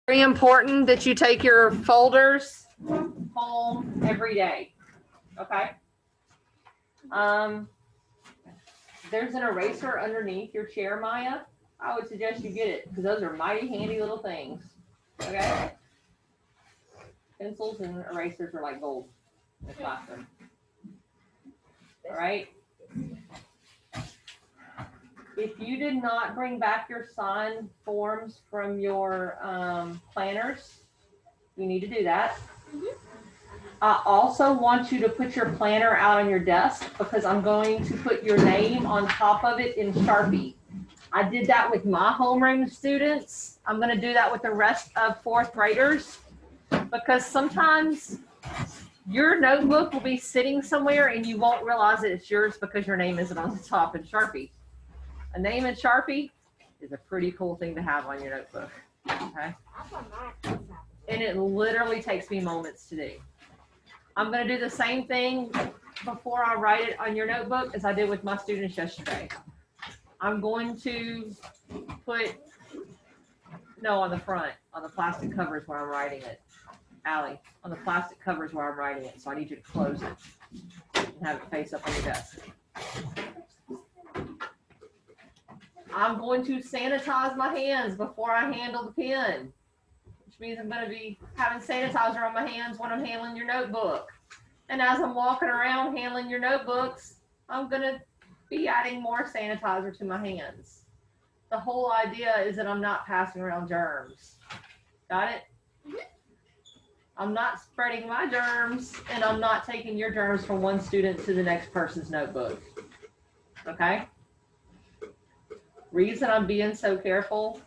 Very important that you take your folders home every day. Okay. There's an eraser underneath your chair, Maya. I would suggest you get it because those are mighty handy little things. Okay. Pencils and erasers are like gold in the classroom. All right. If you did not bring back your sign forms from your planners, you need to do that. I also want you to put your planner out on your desk because I'm going to put your name on top of it in Sharpie. I did that with my homeroom students. I'm going to do that with the rest of fourth graders because sometimes your notebook will be sitting somewhere and you won't realize that it's yours because your name isn't on the top in Sharpie. A name in Sharpie is a pretty cool thing to have on your notebook. Okay? And it literally takes me moments to do. I'm going to do the same thing before I write it on your notebook as I did with my students yesterday. I'm going to put, no, on the front, on the plastic covers where I'm writing it. Allie, on the plastic covers where I'm writing it. So I need you to close it and have it face up on your desk. I'm going to sanitize my hands before I handle the pen, which means I'm going to be having sanitizer on my hands when I'm handling your notebook. And as I'm walking around handling your notebooks, I'm going to be adding more sanitizer to my hands. The whole idea is that I'm not passing around germs. Got it? I'm not spreading my germs, and I'm not taking your germs from one student to the next person's notebook. Okay? Reason I'm being so careful,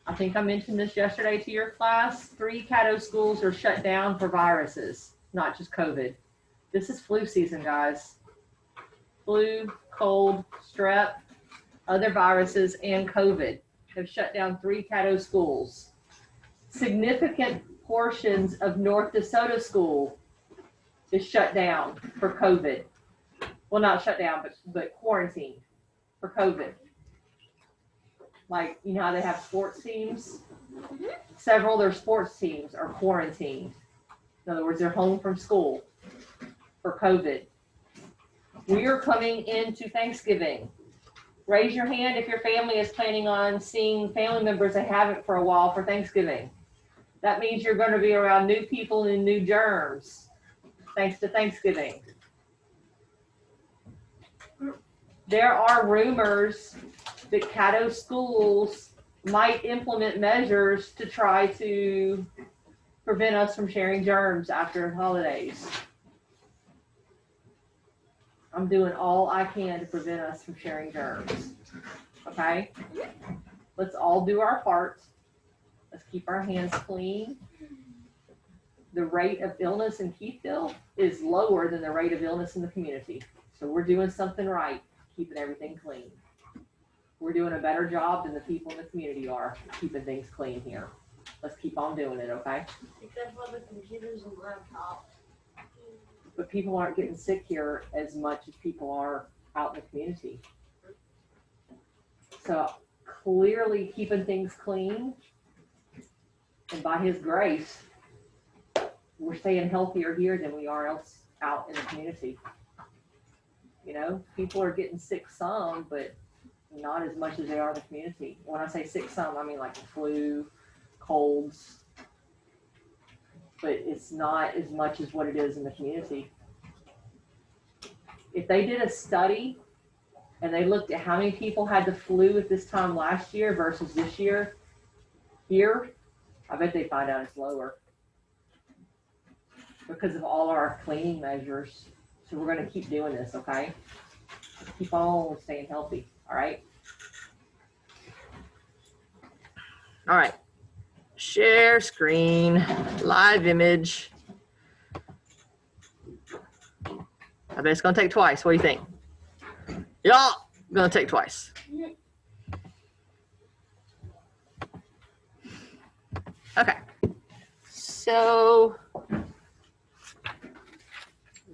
I think I mentioned this yesterday to your class, 3 Caddo schools are shut down for viruses, not just COVID. This is flu season, guys. Flu, cold, strep, other viruses, and COVID have shut down 3 Caddo schools. Significant portions of North DeSoto School is shut down for COVID. Well, not shut down, but quarantined for COVID. Like, you know how they have sports teams? Several of their sports teams are quarantined. In other words, they're home from school for COVID. We are coming into Thanksgiving. Raise your hand if your family is planning on seeing family members they haven't for a while for Thanksgiving. That means you're going to be around new people and new germs thanks to Thanksgiving. There are rumors that Caddo schools might implement measures to try to prevent us from sharing germs after holidays. I'm doing all I can to prevent us from sharing germs. Okay? Let's all do our part. Let's keep our hands clean. The rate of illness in Keithville is lower than the rate of illness in the community. So we're doing something right, keeping everything clean. We're doing a better job than the people in the community are keeping things clean here. Let's keep on doing it, okay? Except for the computers and laptops. But people aren't getting sick here as much as people are out in the community. So clearly keeping things clean, and by His grace, we're staying healthier here than we are else out in the community. You know, people are getting sick some, but not as much as they are in the community. When I say sick some, I mean like the flu, colds, but it's not as much as what it is in the community. If they did a study and they looked at how many people had the flu at this time last year versus this year, here, I bet they find out it's lower because of all our cleaning measures. So we're going to keep doing this, okay? Keep on staying healthy, all right? All right. Share screen, live image. I bet it's going to take twice. What do you think? Yeah, going to take twice. Okay. So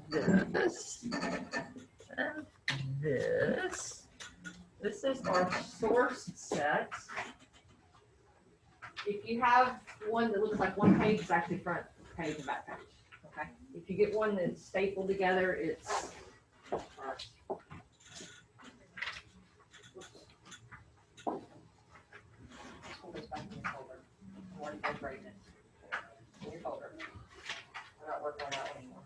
this and this is our source set. if you have one that looks like one page, it's actually front page and back page. Okay. If you get one that's stapled together, it's. Hold this back in your folder. I want to break it. In your folder. We're not working on that one anymore.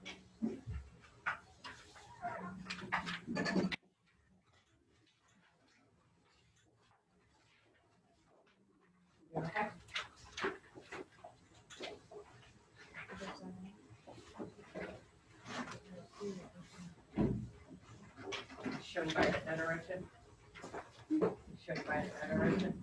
Okay. Show you by that direction. Show you by that direction.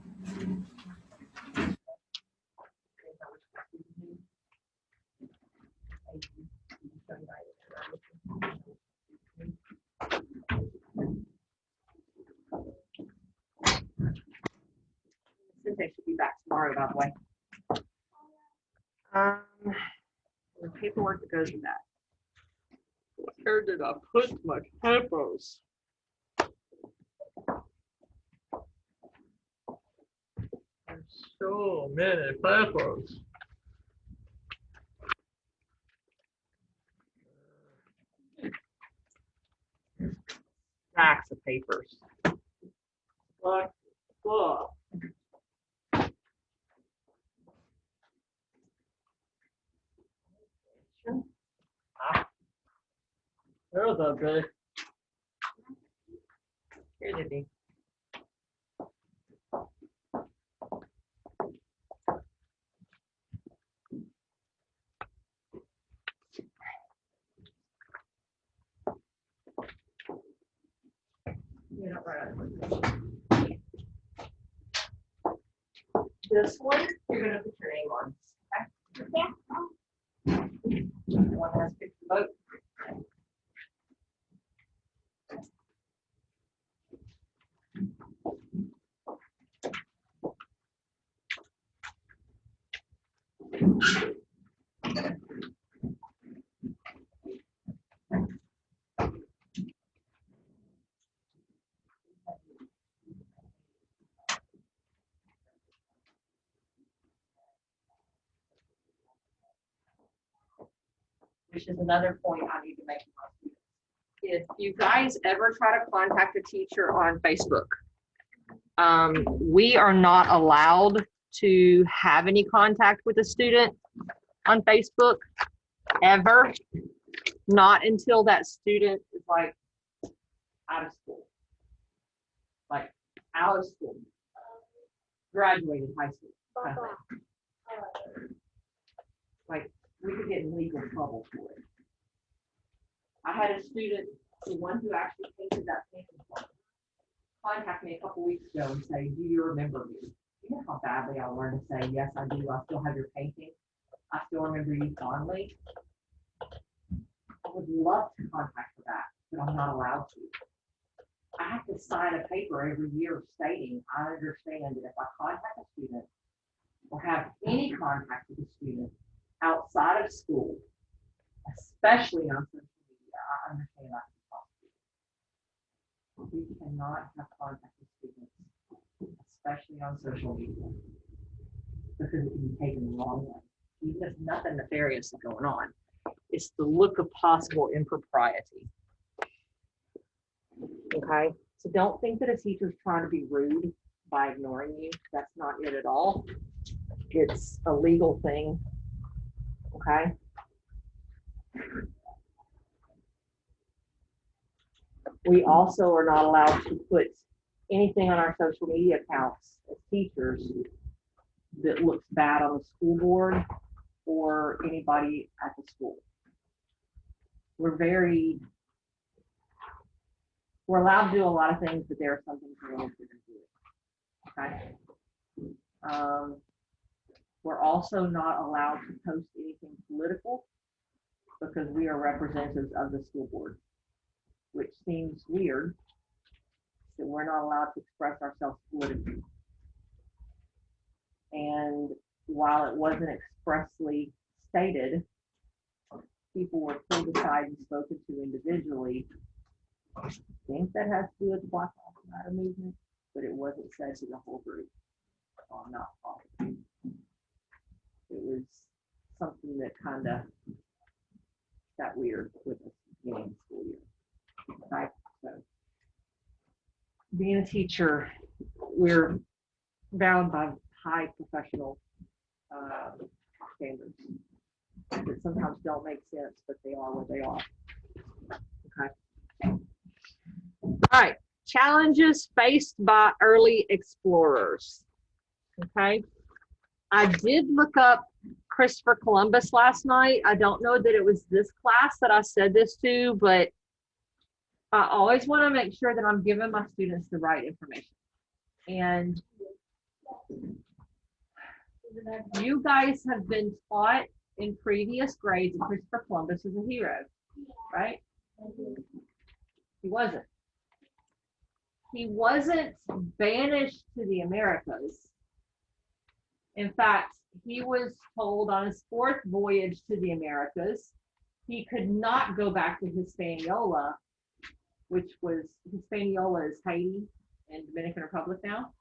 They should be back tomorrow, by the way. The paperwork that goes with that. Where did I put my papers? There's so many papers. Stacks of papers. Look. There's a big. Here they be. You're not right. This one, you're gonna put your name on. Okay? Yeah. The one that has picked the vote. Which is another point I need to make. If you guys ever try to contact a teacher on Facebook, we are not allowed to have any contact with a student on Facebook ever, not until that student is like out of school, graduated high school. Kind of thing. Like we could get in legal trouble for it. I had a student, the one who actually painted that painting, contact me a couple weeks ago and say, "Do you remember me?" You know how badly I learned to say, "Yes, I do. I still have your painting. I still remember you fondly." I would love to contact for that, but I'm not allowed to. I have to sign a paper every year stating I understand that if I contact a student or have any contact with a student outside of school, especially on social media, I understand that can be possible. We cannot have contact with students, especially on social media, because it can be taken the wrong way. Even if nothing nefarious is going on, it's the look of possible impropriety. Okay, so don't think that a teacher's trying to be rude by ignoring you. That's not it at all. It's a legal thing. Okay. We also are not allowed to put anything on our social media accounts as teachers that looks bad on the school board or anybody at the school. We're allowed to do a lot of things, but there are some things we're going to do. Okay. We're also not allowed to post anything political because we are representatives of the school board, which seems weird that we're not allowed to express ourselves politically. And while it wasn't expressly stated, people were pulled aside and spoken to individually. I think that has to do with the Black Lives Matter movement, but it wasn't said to the whole group. So I'm not positive. it was something that kind of got weird with us beginning of the school year. Right? So being a teacher, we're bound by high professional standards that sometimes don't make sense, but they are what they are. Okay. All right. Challenges faced by early explorers. Okay. I did look up Christopher Columbus last night. I don't know that it was this class that I said this to, but I always want to make sure that I'm giving my students the right information. And you guys have been taught in previous grades that Christopher Columbus is a hero, right? He wasn't. He wasn't banished to the Americas. In fact, he was told on his 4th voyage to the Americas, he could not go back to Hispaniola, which was, Hispaniola is Haiti and Dominican Republic now.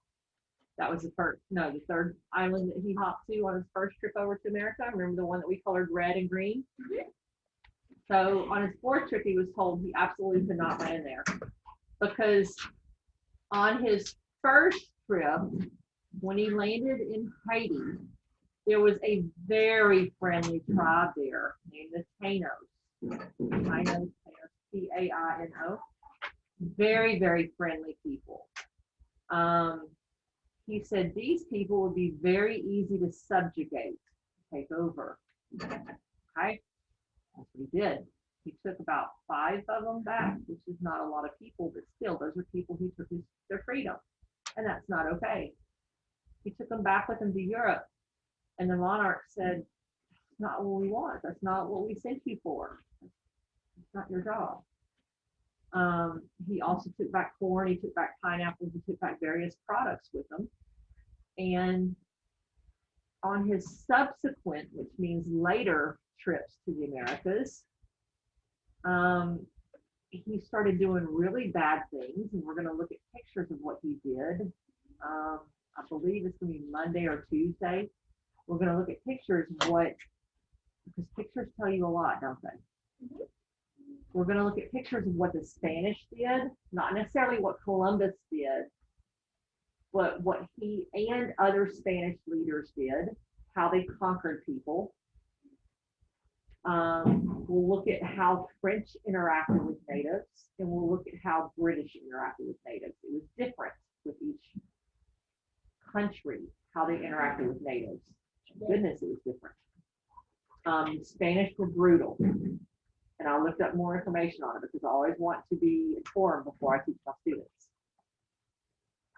That was the 3rd island that he hopped to on his first trip over to America. Remember the one that we colored red and green? Mm-hmm. So on his 4th trip, he was told he absolutely could not land there because on his first trip, when he landed in Haiti, there was a very friendly tribe there named the Tainos. Tainos, Taino. Very, very friendly people. He said these people would be very easy to subjugate, take over. Okay, that's what he did. He took about 5 of them back, which is not a lot of people, but still, those are people who took their freedom, and that's not okay. He took them back with him to Europe, and the monarch said, "That's not what we want. That's not what we sent you for. It's not your job." He also took back corn, he took back pineapples, he took back various products with him. And on his subsequent, which means later, trips to the Americas, he started doing really bad things, and we're going to look at pictures of what he did. I believe it's going to be Monday or Tuesday. We're going to look at pictures of what, because pictures tell you a lot, don't they? Mm-hmm. We're going to look at pictures of what the Spanish did, not necessarily what Columbus did, but what he and other Spanish leaders did, how they conquered people. We'll look at how French interacted with natives, and we'll look at how British interacted with natives. It was different with each country, how they interacted with natives. Goodness, it was different. Spanish were brutal. And I looked up more information on it because I always want to be informed before I teach my students.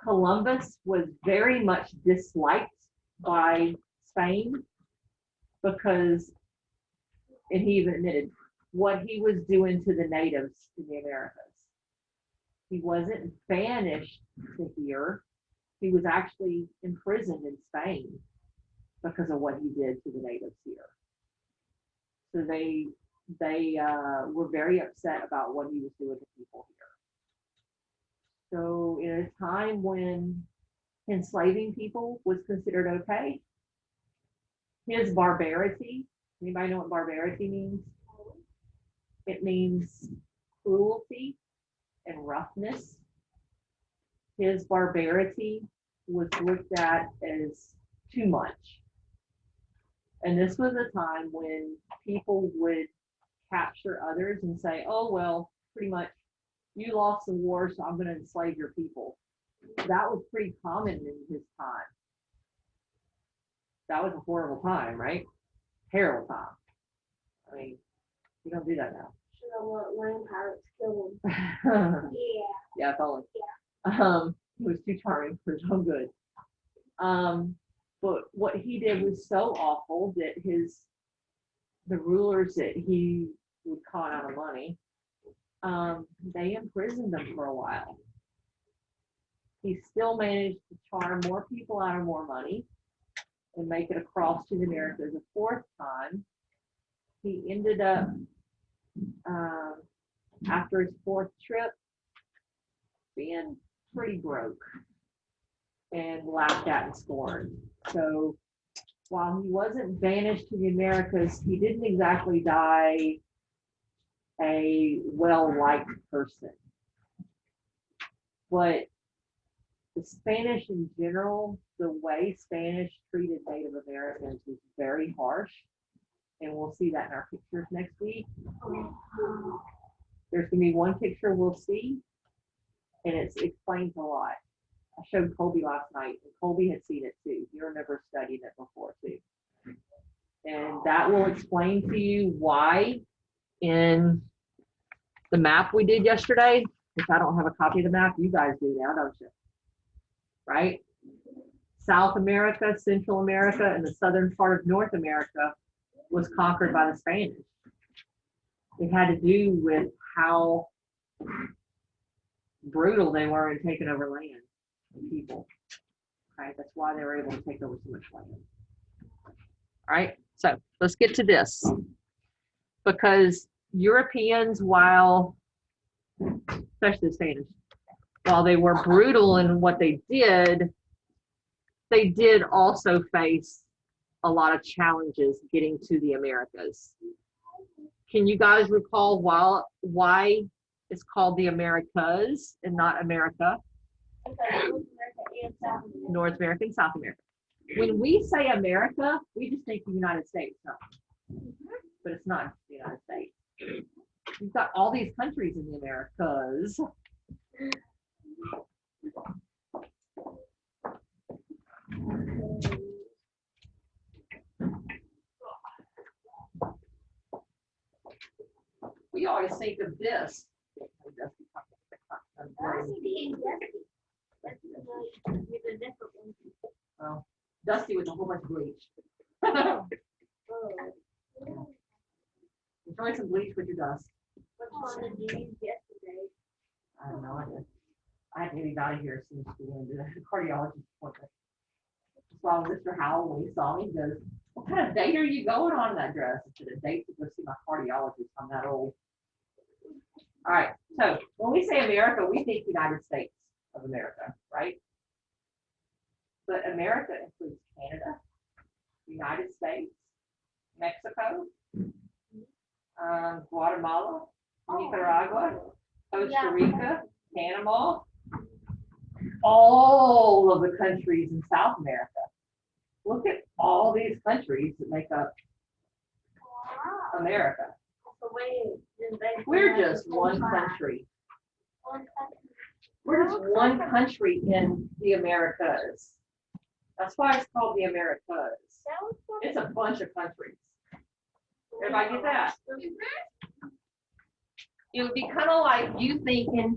Columbus was very much disliked by Spain because, and he even admitted, what he was doing to the natives in the Americas. He wasn't banished to here. He was actually imprisoned in Spain because of what he did to the natives here. So they were very upset about what he was doing to people here. So in a time when enslaving people was considered okay, his barbarity, anybody know what barbarity means? It means cruelty and roughness. His barbarity was looked at as too much. And this was a time when people would capture others and say, oh, well, pretty much you lost the war, so I'm going to enslave your people. That was pretty common in his time. That was a horrible time, right? Terrible time. I mean, you don't do that now. Should have let land pirates kill him. Yeah, if only. Yeah. He was too charming for his own good. But what he did was so awful that the rulers that he would con out of money, they imprisoned them for a while. He still managed to charm more people out of more money and make it across to the Americas a 4th time. He ended up, after his 4th trip, being pretty broke and laughed at and scorned. So while he wasn't banished to the Americas, he didn't exactly die a well-liked person. But the Spanish in general, the way Spanish treated Native Americans was very harsh. And we'll see that in our pictures next week. There's going to be one picture we'll see, and it explains a lot. I showed Colby last night, and Colby had seen it too. You remember studying it before too. And that will explain to you why in the map we did yesterday, if I don't have a copy of the map, you guys do now, don't you? Right? South America, Central America, and the southern part of North America was conquered by the Spanish. It had to do with how brutal they were in taking over land and people. Right? That's why they were able to take over so much land. All right, so let's get to this. Because Europeans, while, especially the Spanish, while they were brutal in what they did also face a lot of challenges getting to the Americas. Can you guys recall why it's called the Americas and not America? North America and South America. When we say America, we just think the United States, no. But it's not the United States. You've got all these countries in the Americas. We always think of this. Well, Dusty with a whole bunch of bleach. Enjoy some bleach with your dust. I have no idea. I had to get out of here as soon as school ended. A cardiologist appointment. That's why Mr. Howell, when he saw me, he goes, "What kind of date are you going on in that dress?" I said, "A date to go see my cardiologist. I'm that old." All right. So when we say America, we think United States of America, right? But America includes Canada, United States, Mexico, Guatemala, Nicaragua, Costa Rica, Panama, all of the countries in South America. Look at all these countries that make up America. We're just one country. We're just one country in the Americas. That's why it's called the Americas. It's a bunch of countries. Everybody get that? It would be kind of like you thinking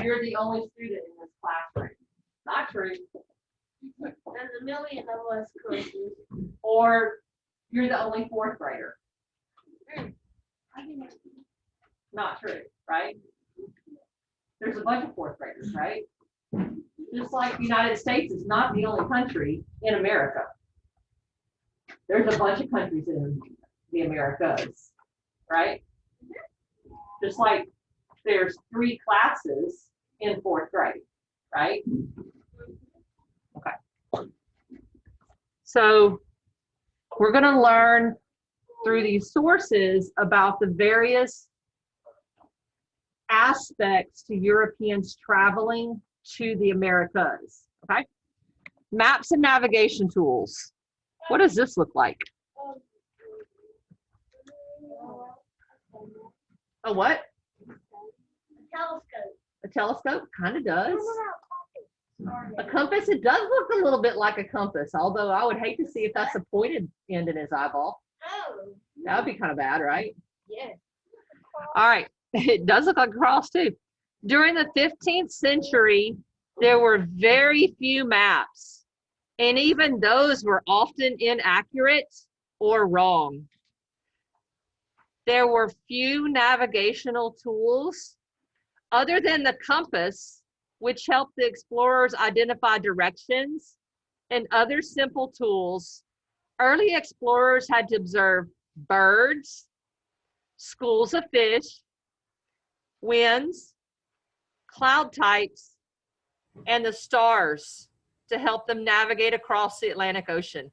you're the only student in this classroom. Not true. There's a million of us courses. Or you're the only fourth grader. Not true, right? There's a bunch of fourth graders, right? Just like the United States is not the only country in America. There's a bunch of countries in the Americas, right? Just like there's 3 classes in 4th grade, right? Okay. So we're going to learn through these sources about the various aspects to Europeans traveling to the Americas, okay? Maps and navigation tools. What does this look like? A what? A telescope. A telescope? Kind of does. A compass? It does look a little bit like a compass, although I would hate to see if that's a pointed end in his eyeball. Oh. That would be kind of bad, right? Yes. All right. It does look like a cross too. During the 15th century, there were very few maps, and even those were often inaccurate or wrong. There were few navigational tools other than the compass, which helped the explorers identify directions, and other simple tools. Early explorers had to observe birds, schools of fish, winds, cloud types, and the stars to help them navigate across the Atlantic Ocean.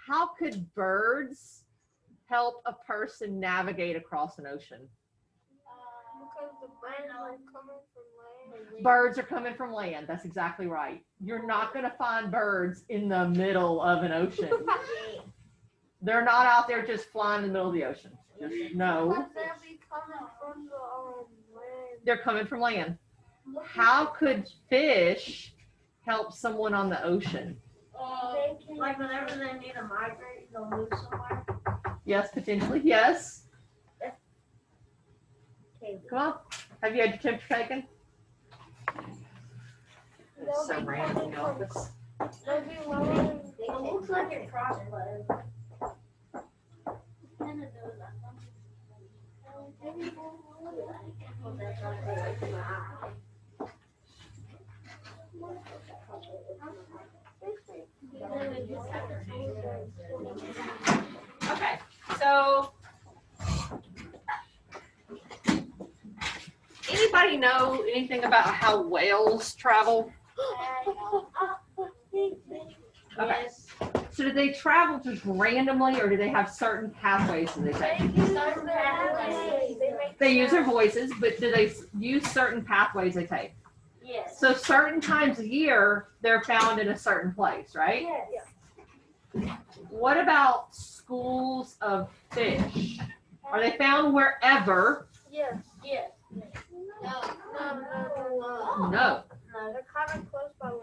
how could birds help a person navigate across an ocean? Because the birds are coming from land. Birds are coming from land. That's exactly right. You're not going to find birds in the middle of an ocean. They're not out there just flying in the middle of the ocean. Just no. Because they'll be coming from the land. They're coming from land. How could fish help someone on the ocean? Like whenever they need to migrate, they'll move somewhere. Yes, potentially. Yes. Okay. Come on. Have you had your temperature taken? They'll It's so be random in coming the from- office. They'll be lowering. It looks like a crossbow. Okay, so anybody know anything about how whales travel? Okay. So do they travel just randomly, or do they have certain pathways that they take? They use their voices, but do they use certain pathways they take? Yes. So certain times a year, they're found in a certain place, right? Yes. What about schools of fish? Are they found wherever? Yes. Yes. No. No, No. They're kind of close by land.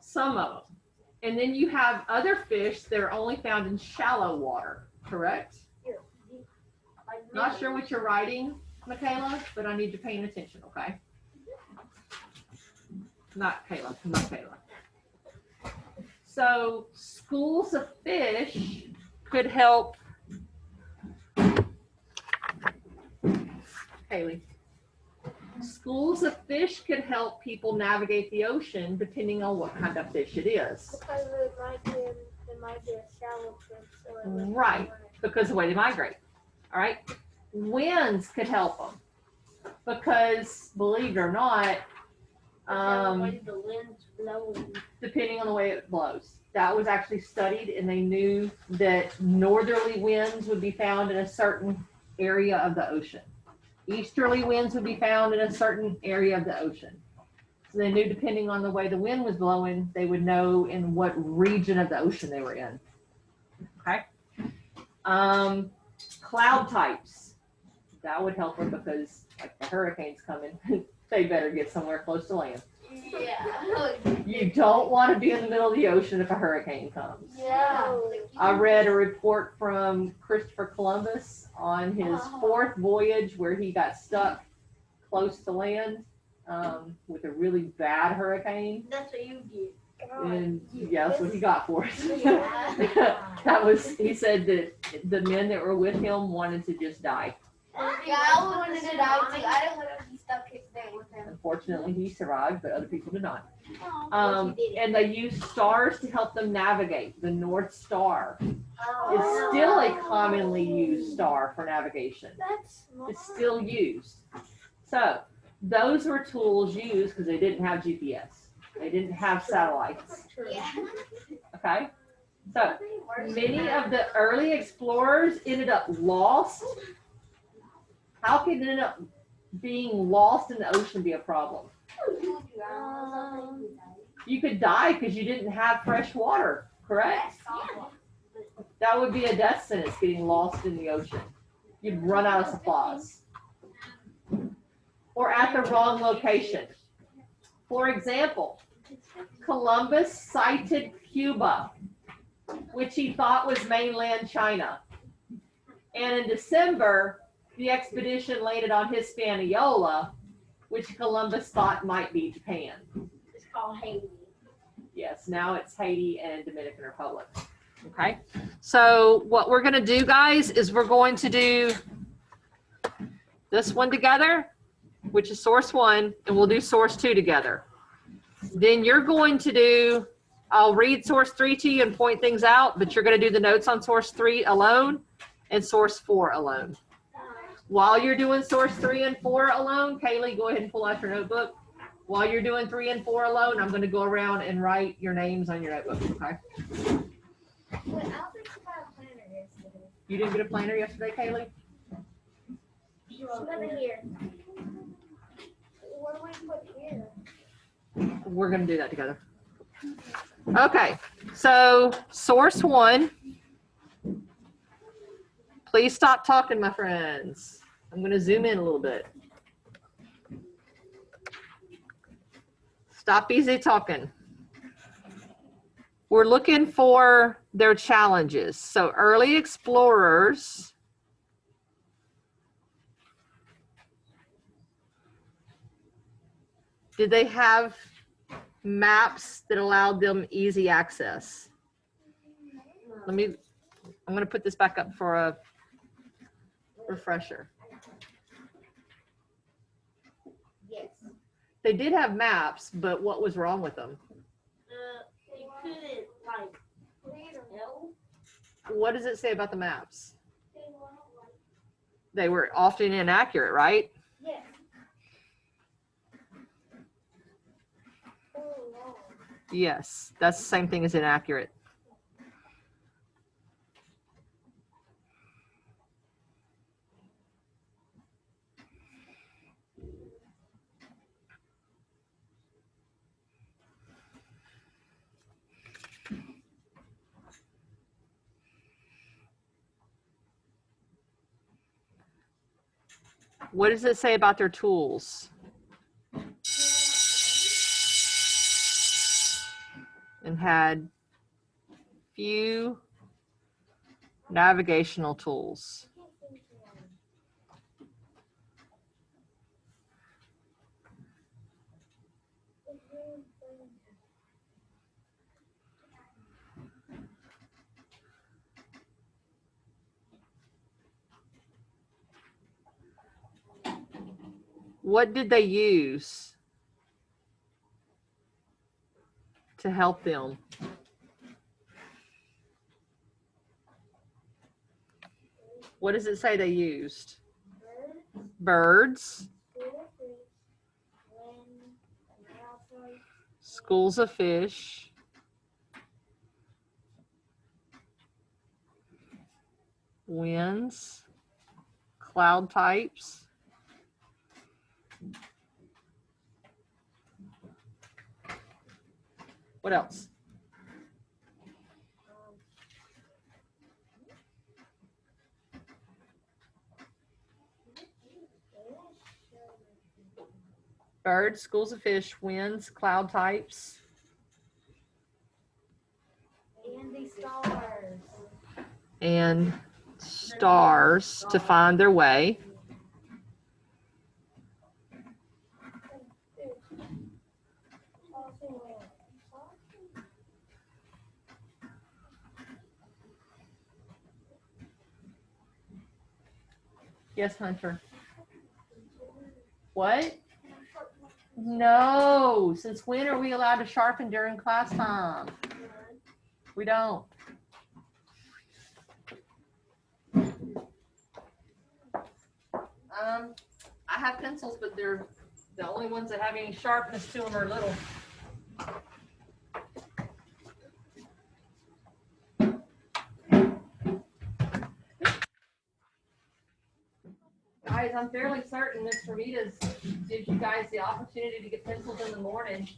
some of them. And then you have other fish that are only found in shallow water, correct? Not sure what you're writing, Michaela, but I need you paying attention, okay? Not Kayla. So schools of fish could help. Haley. Schools of fish could help people navigate the ocean depending on what kind of fish it is. Because it might be a shallow fish. So it would Right, because of the way they migrate. All right. Winds could help them because, believe it or not, the wind's blowing. depending on the way it blows. That was actually studied, and they knew that northerly winds would be found in a certain area of the ocean. Easterly winds would be found in a certain area of the ocean. So they knew depending on the way the wind was blowing, they would know in what region of the ocean they were in. Okay. Cloud types. That would help them because like the hurricane's coming, they better get somewhere close to land. Yeah. You don't want to be in the middle of the ocean if a hurricane comes. Yeah. I read a report from Christopher Columbus on his fourth voyage where he got stuck close to land with a really bad hurricane. That's what you get. And yeah, that's what he got for it. Yeah. That was, he said that the men that were with him wanted to just die. Yeah, I wanted to die too. I didn't want to be stuck there with him. Unfortunately, he survived, but other people did not. Oh, And they used stars to help them navigate. The North Star is Oh. still a commonly used star for navigation. That's smart. It's still used. So those were tools used because they didn't have GPS. They didn't have satellites. Yeah. Okay? So many of the early explorers ended up lost. How could it end up being lost in the ocean be a problem? You could die because you didn't have fresh water, correct? That would be a death sentence, getting lost in the ocean. You'd run out of supplies. Or at the wrong location. For example, Columbus sighted Cuba, which he thought was mainland China. And in December, the expedition landed on Hispaniola, which Columbus thought might be Japan. It's called Haiti. Yes, now it's Haiti and Dominican Republic. Okay, so what we're going to do, guys, is we're going to do this one together, which is source 1, and we'll do source 2 together. Then you're going to do, I'll read source 3 to you and point things out, but you're going to do the notes on source 3 alone and source 4 alone. While you're doing source 3 and 4 alone, Kaylee, go ahead and pull out your notebook. While you're doing 3 and 4 alone, I'm going to go around and write your names on your notebook, okay? Wait, I don't think she got a planner yesterday. You didn't get a planner yesterday, Kaylee? She wasn't here. What do we put here? We're going to do that together. Okay, so source one. Please stop talking, my friends. I'm going to zoom in a little bit. Stop easy talking. We're looking for their challenges. So early explorers did they have maps that allowed them easy access? I'm going to put this back up for a refresher. Yes. They did have maps, but what was wrong with them? They couldn't, like, tell. What does it say about the maps? They were often inaccurate, right? Yes. Yes, that's the same thing as inaccurate. What does it say about their tools? And had few navigational tools. What did they use to help them? What does it say they used? Birds. Schools of fish. Winds. Cloud types. What else? Birds, schools of fish, winds, cloud types. And the stars. And stars to find their way. Yes, Hunter. What? No. Since when are we allowed to sharpen during class time? We don't. I have pencils, but they're the only ones that have any sharpness to them are little. Guys, I'm fairly certain Miss Ramita's gives you guys the opportunity to get pencils in the morning.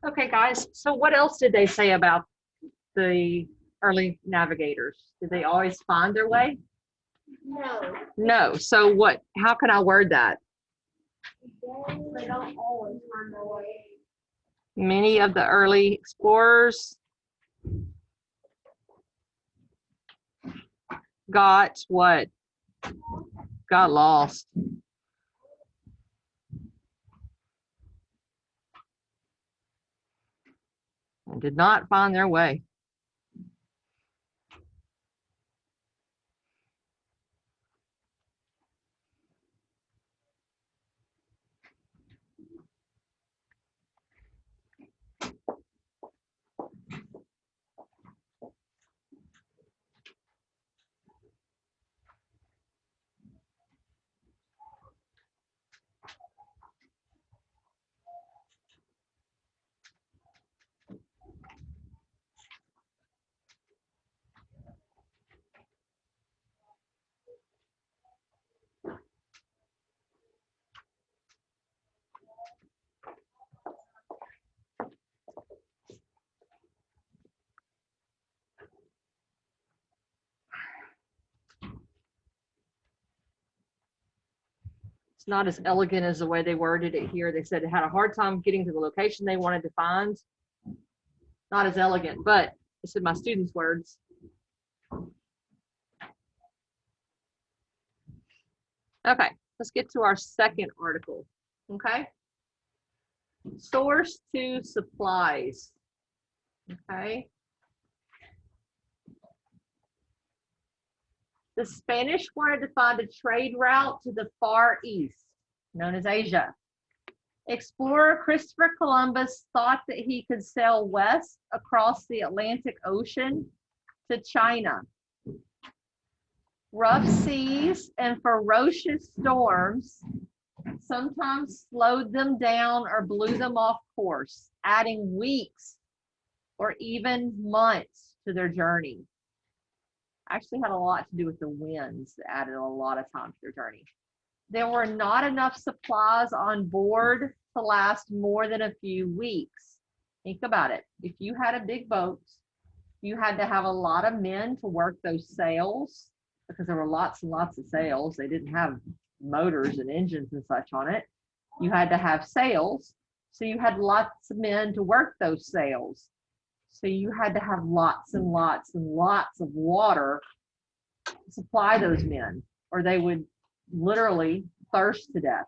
Okay, guys, so what else did they say about the early navigators? Did they always find their way? No. No. So what, how can I word that? They don't always find their way. Many of the early explorers got what? Got lost. And did not find their way. It's not as elegant as the way they worded it here. They said it had a hard time getting to the location they wanted to find. Not as elegant, but this is my students' words. Okay, let's get to our second article. Okay. Source to supplies. Okay. The Spanish wanted to find a trade route to the Far East, known as Asia. Explorer Christopher Columbus thought that he could sail west across the Atlantic Ocean to China. Rough seas and ferocious storms sometimes slowed them down or blew them off course, adding weeks or even months to their journey. Actually had a lot to do with the winds that added a lot of time to their journey. There were not enough supplies on board to last more than a few weeks. Think about it. If you had a big boat, you had to have a lot of men to work those sails because there were lots and lots of sails. They didn't have motors and engines and such on it. You had to have sails. So you had lots of men to work those sails. So you had to have lots and lots and lots of water to supply those men, or they would literally thirst to death.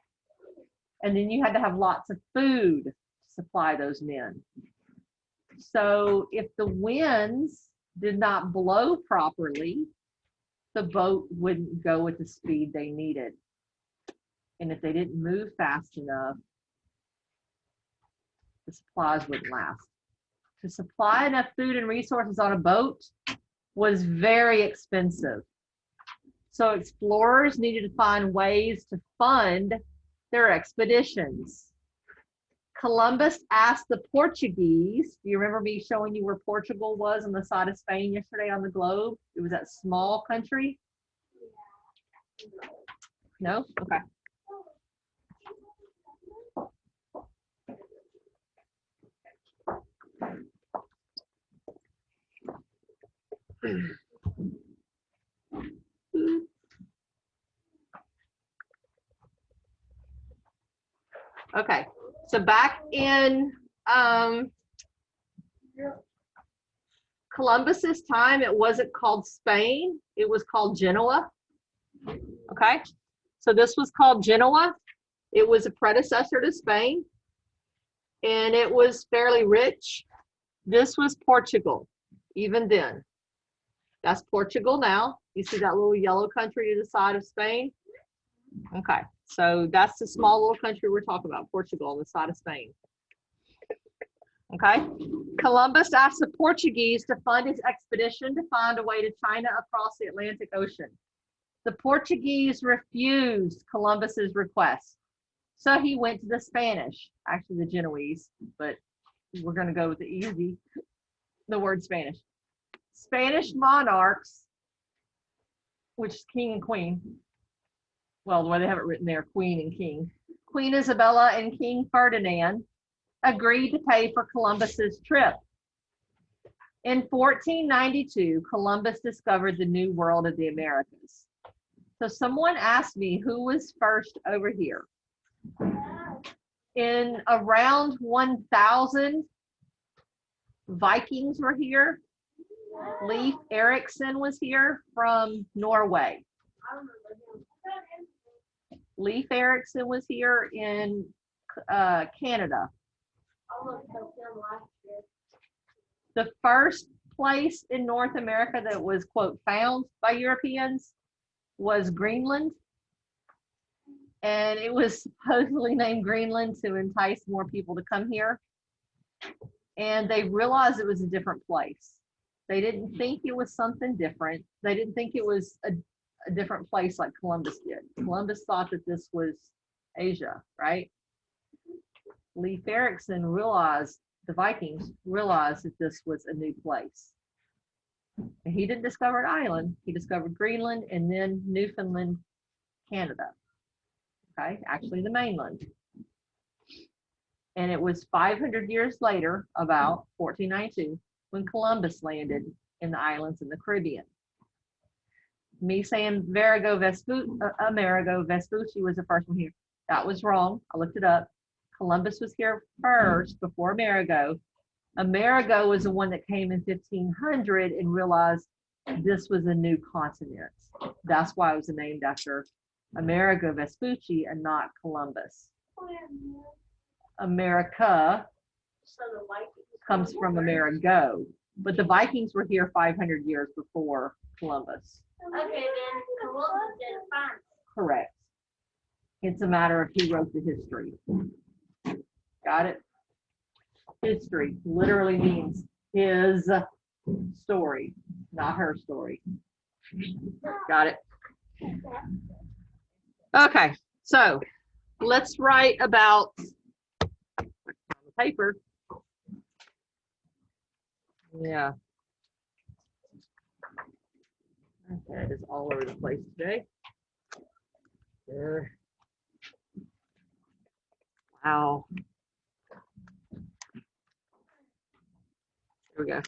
And then you had to have lots of food to supply those men. So if the winds did not blow properly, the boat wouldn't go at the speed they needed. And if they didn't move fast enough, the supplies wouldn't last. To supply enough food and resources on a boat was very expensive. So explorers needed to find ways to fund their expeditions. Columbus asked the Portuguese, do you remember me showing you where Portugal was on the side of Spain yesterday on the globe? It was that small country. No? Okay. Okay, so back in Columbus's time, it wasn't called Spain, it was called Genoa. Okay, so this was called Genoa. It was a predecessor to Spain, and it was fairly rich. This was Portugal, even then. That's Portugal now. You see that little yellow country to the side of Spain? Okay, so that's the small little country we're talking about, Portugal, on the side of Spain. Okay, Columbus asked the Portuguese to fund his expedition to find a way to China across the Atlantic Ocean. The Portuguese refused Columbus's request. So he went to the Spanish, actually the Genoese, but we're going to go with the easy, the word Spanish. Spanish monarchs, which is king and queen. Well, the way they have it written there, queen and king. Queen Isabella and King Ferdinand agreed to pay for Columbus's trip. In 1492, Columbus discovered the New World of the Americas. So someone asked me who was first over here. In around 1000, Vikings were here. Leif Erikson was here from Norway. Leif Erikson was here in Canada. The first place in North America that was, quote, found by Europeans was Greenland. And it was supposedly named Greenland to entice more people to come here. And they realized it was a different place. They didn't think it was something different. They didn't think it was a different place like Columbus did. Columbus thought that this was Asia, right? Leif Erikson realized, the Vikings realized that this was a new place. And he didn't discover an island. He discovered Greenland and then Newfoundland, Canada. Okay, actually the mainland. And it was 500 years later, about 1492, when Columbus landed in the islands in the Caribbean. Me saying Amerigo Vespucci was the first one here. That was wrong. I looked it up. Columbus was here first before Amerigo. Amerigo was the one that came in 1500 and realized this was a new continent. That's why it was named after Amerigo Vespucci and not Columbus. America comes from Amerigo, but the Vikings were here 500 years before Columbus. Okay, then Columbus didn't find it. Correct. It's a matter of who wrote the history. Got it? History literally means his story, not her story. Got it? Okay, so let's write about paper. Yeah. That is all over the place today. There. Wow. Here we go.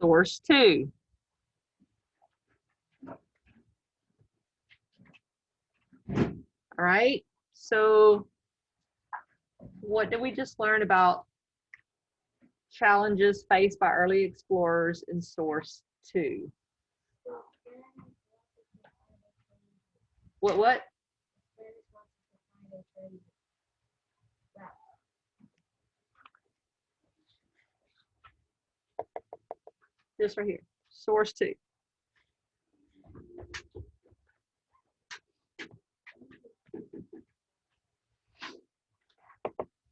Source 2. All right. So what did we just learn about challenges faced by early explorers in source 2? What? This right here, source 2.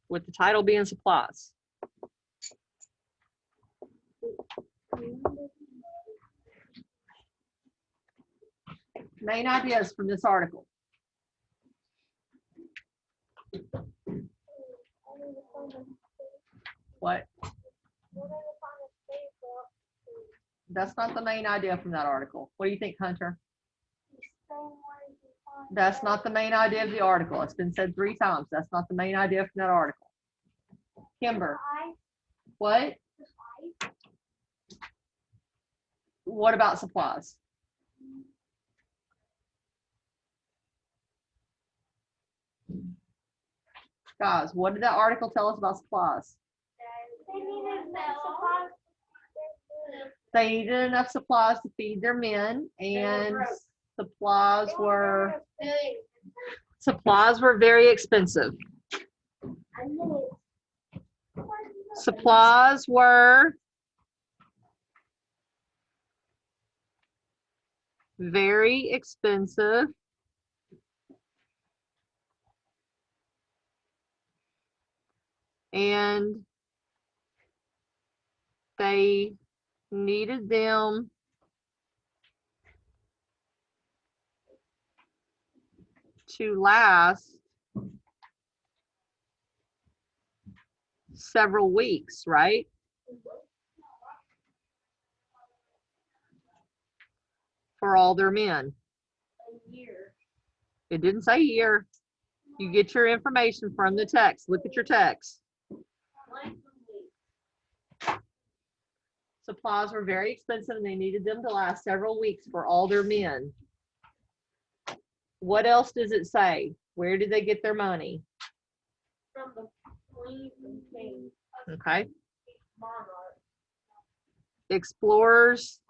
With the title being supplies. Main ideas from this article. What? That's not the main idea from that article. What do you think, Hunter? That's not the main idea of the article. It's been said 3 times. That's not the main idea from that article. Kimber. What? What about supplies? Guys, what did that article tell us about supplies? They needed enough supplies to feed their men, and supplies were very expensive. Supplies were very expensive. And they needed them to last several weeks, right? For all their men. A year. It didn't say year. You get your information from the text. Look at your text. Supplies were very expensive and they needed them to last several weeks for all their men. What else does it say? Where did they get their money? From the queen and king. Okay. Monarch. Explorers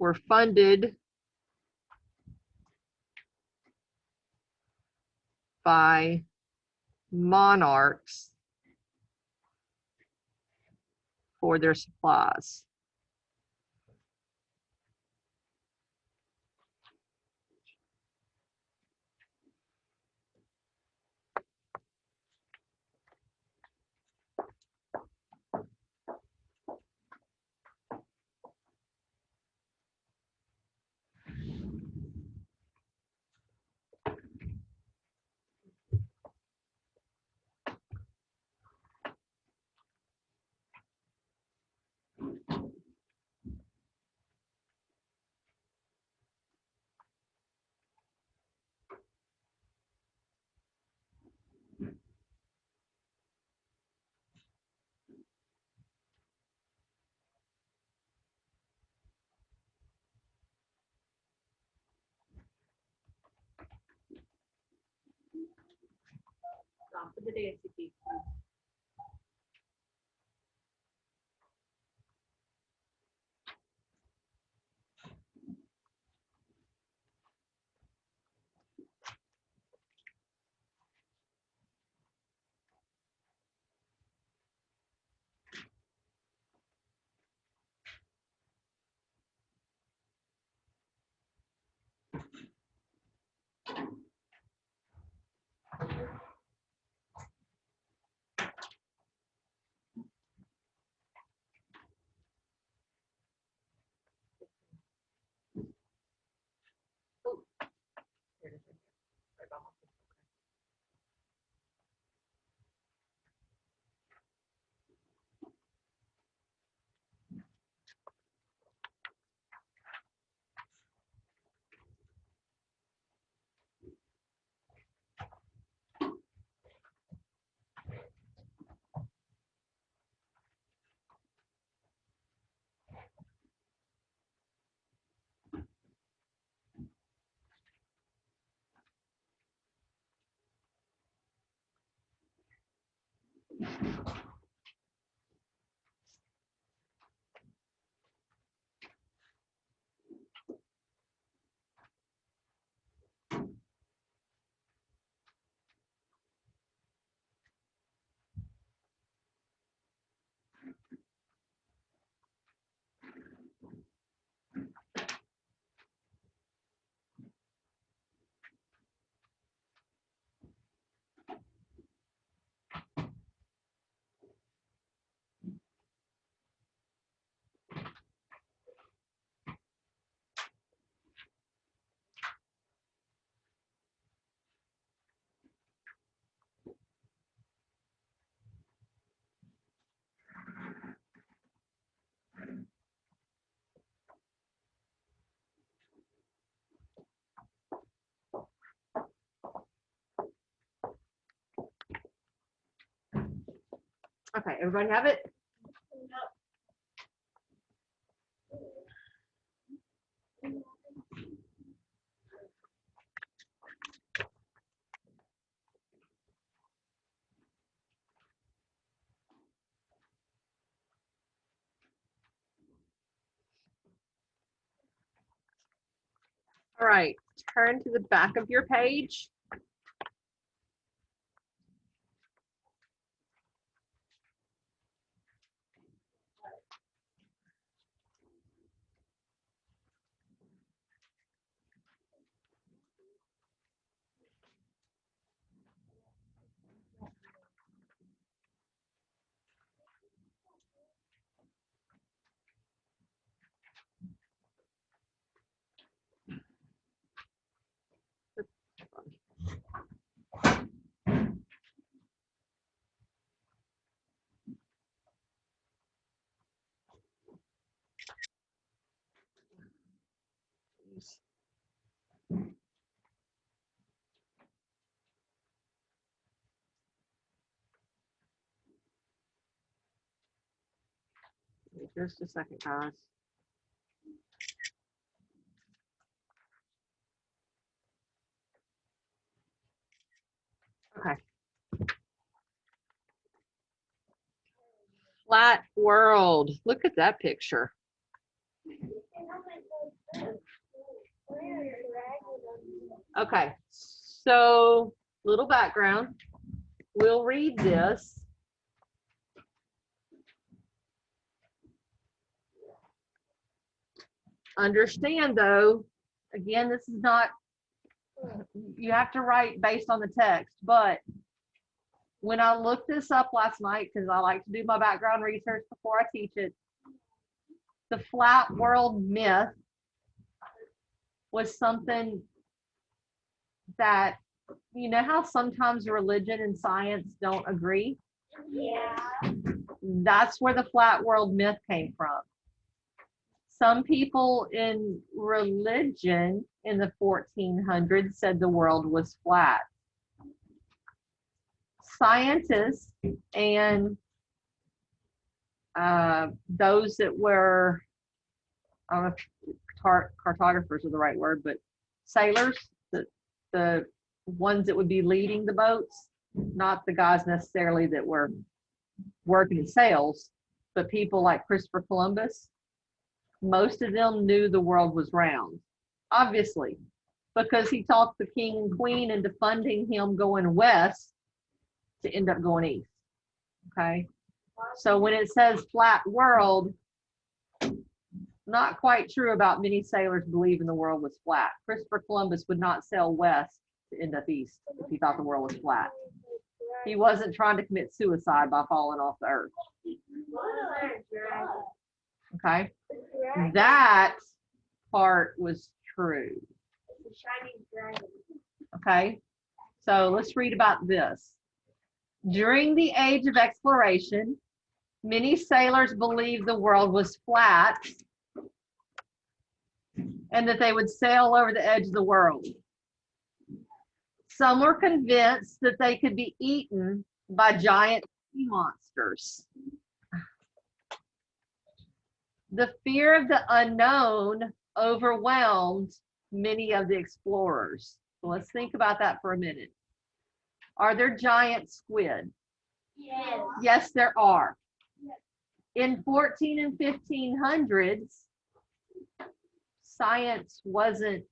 were funded by monarchs for their supplies. Stop for the dancing feet. Okay, everybody have it? All right, turn to the back of your page. Just a second, guys. Okay. Flat world. Look at that picture. Okay, so little background. We'll read this. Understand though, again, this is not, you have to write based on the text, but when I looked this up last night, because I like to do my background research before I teach it, the flat world myth was something that, you know how sometimes religion and science don't agree? Yeah. That's where the flat world myth came from. Some people in religion in the 1400s said the world was flat. Scientists and those that were, I don't know if cartographers are the right word, but sailors, the ones that would be leading the boats, not the guys necessarily that were working in sails, but people like Christopher Columbus, most of them knew the world was round, obviously, because he talked the king and queen into funding him going west to end up going east. Okay, so when it says flat world, not quite true about many sailors believing the world was flat. Christopher Columbus would not sail west to end up east if he thought the world was flat. He wasn't trying to commit suicide by falling off the earth. Okay, that part was true. Okay, so let's read about this. During the age of exploration, many sailors believed the world was flat and that they would sail over the edge of the world. Some were convinced that they could be eaten by giant sea monsters. The fear of the unknown overwhelmed many of the explorers. So let's think about that for a minute. Are there giant squid? Yes. Yes, there are. In 14 and 1500s, science wasn't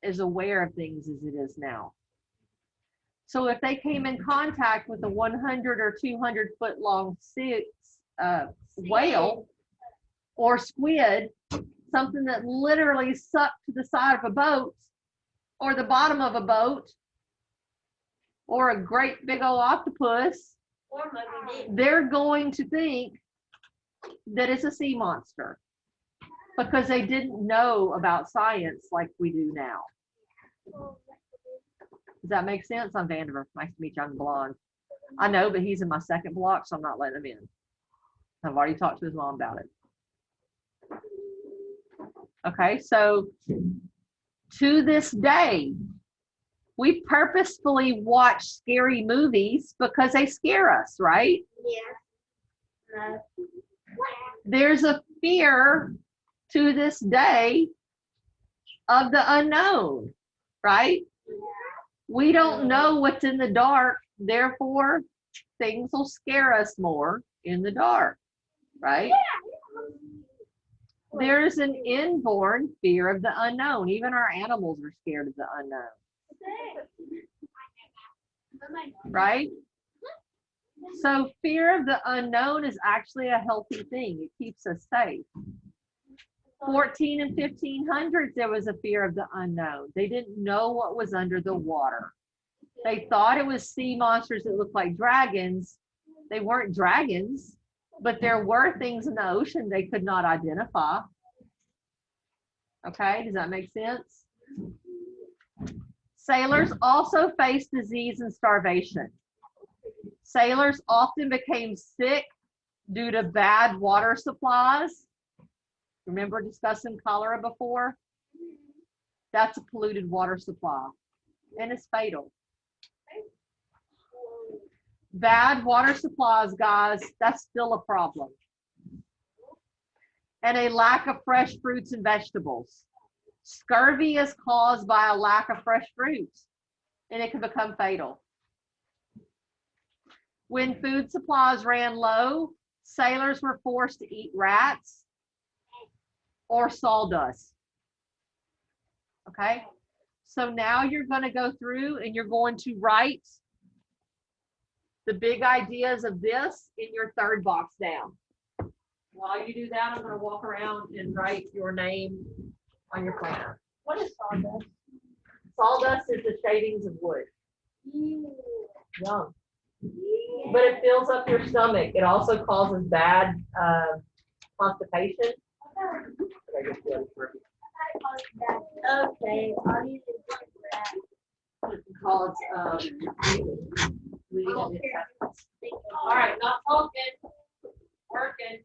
as aware of things as it is now. So if they came in contact with a 100 or 200 foot long whale or squid, something that literally sucked to the side of a boat or the bottom of a boat, or a great big old octopus, they're going to think that it's a sea monster because they didn't know about science like we do now. Does that make sense? I'm Vandiver. Nice to meet you. I'm blonde. I know, but he's in my second block, so I'm not letting him in. I've already talked to his mom about it. Okay, so to this day, we purposefully watch scary movies because they scare us, right? Yeah. There's a fear to this day of the unknown, right? We don't know what's in the dark, therefore things will scare us more in the dark, right? There is an inborn fear of the unknown. Even our animals are scared of the unknown, right? So fear of the unknown is actually a healthy thing. It keeps us safe. 14 and 1500s, there was a fear of the unknown. They didn't know what was under the water. They thought it was sea monsters that looked like dragons. They weren't dragons, but there were things in the ocean they could not identify. Okay, does that make sense? Sailors also faced disease and starvation. Sailors often became sick due to bad water supplies. Remember discussing cholera before? That's a polluted water supply, and it's fatal. Bad water supplies, guys, that's still a problem. And a lack of fresh fruits and vegetables. Scurvy is caused by a lack of fresh fruits, and it can become fatal. When food supplies ran low, sailors were forced to eat rats or sawdust. Okay, so now you're going to go through and you're going to write the big ideas of this in your third box down. While you do that, I'm going to walk around and write your name on your planner. What is sawdust? Sawdust is the shavings of wood. Yum. But it fills up your stomach. It also causes bad constipation. Okay, I'll use it for that. It's called bleeding of the intestines. All right, not talking, working.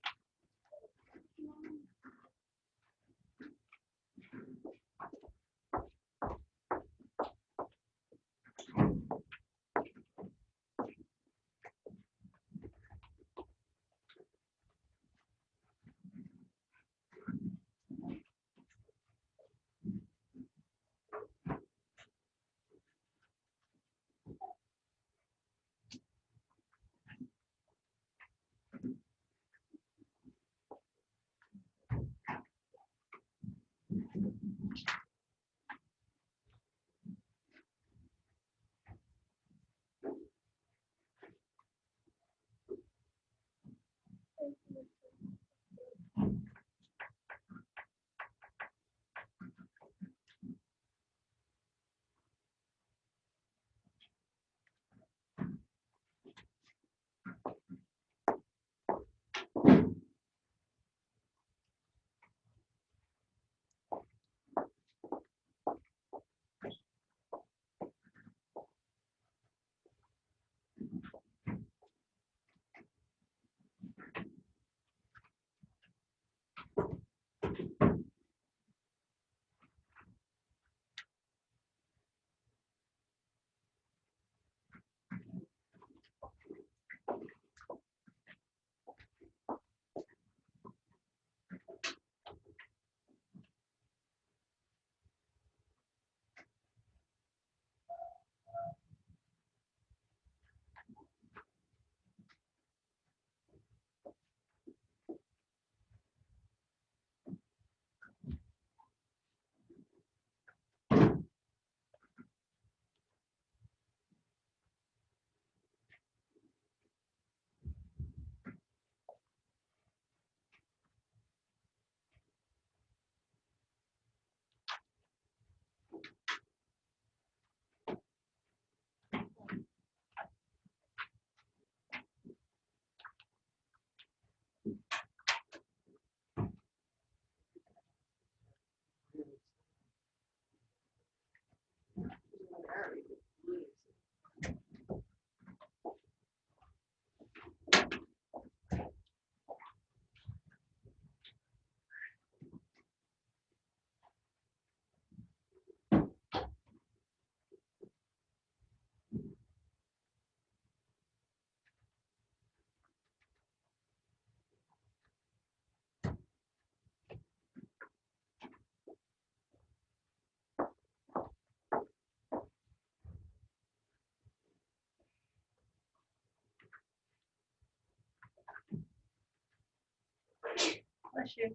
Bless you.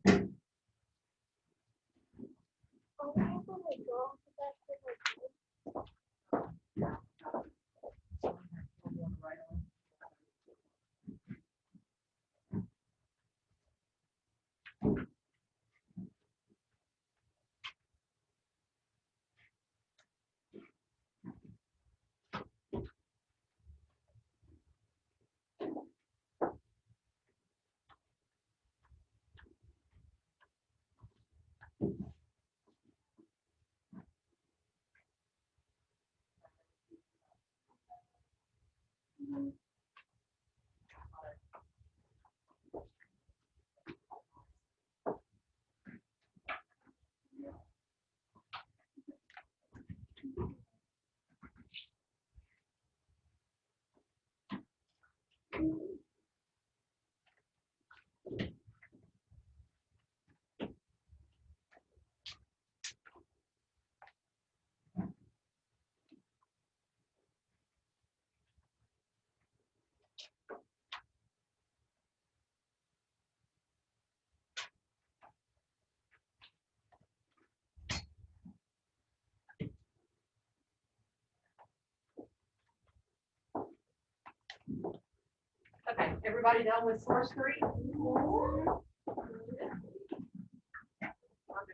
Okay, everybody done with source 3? I'm gonna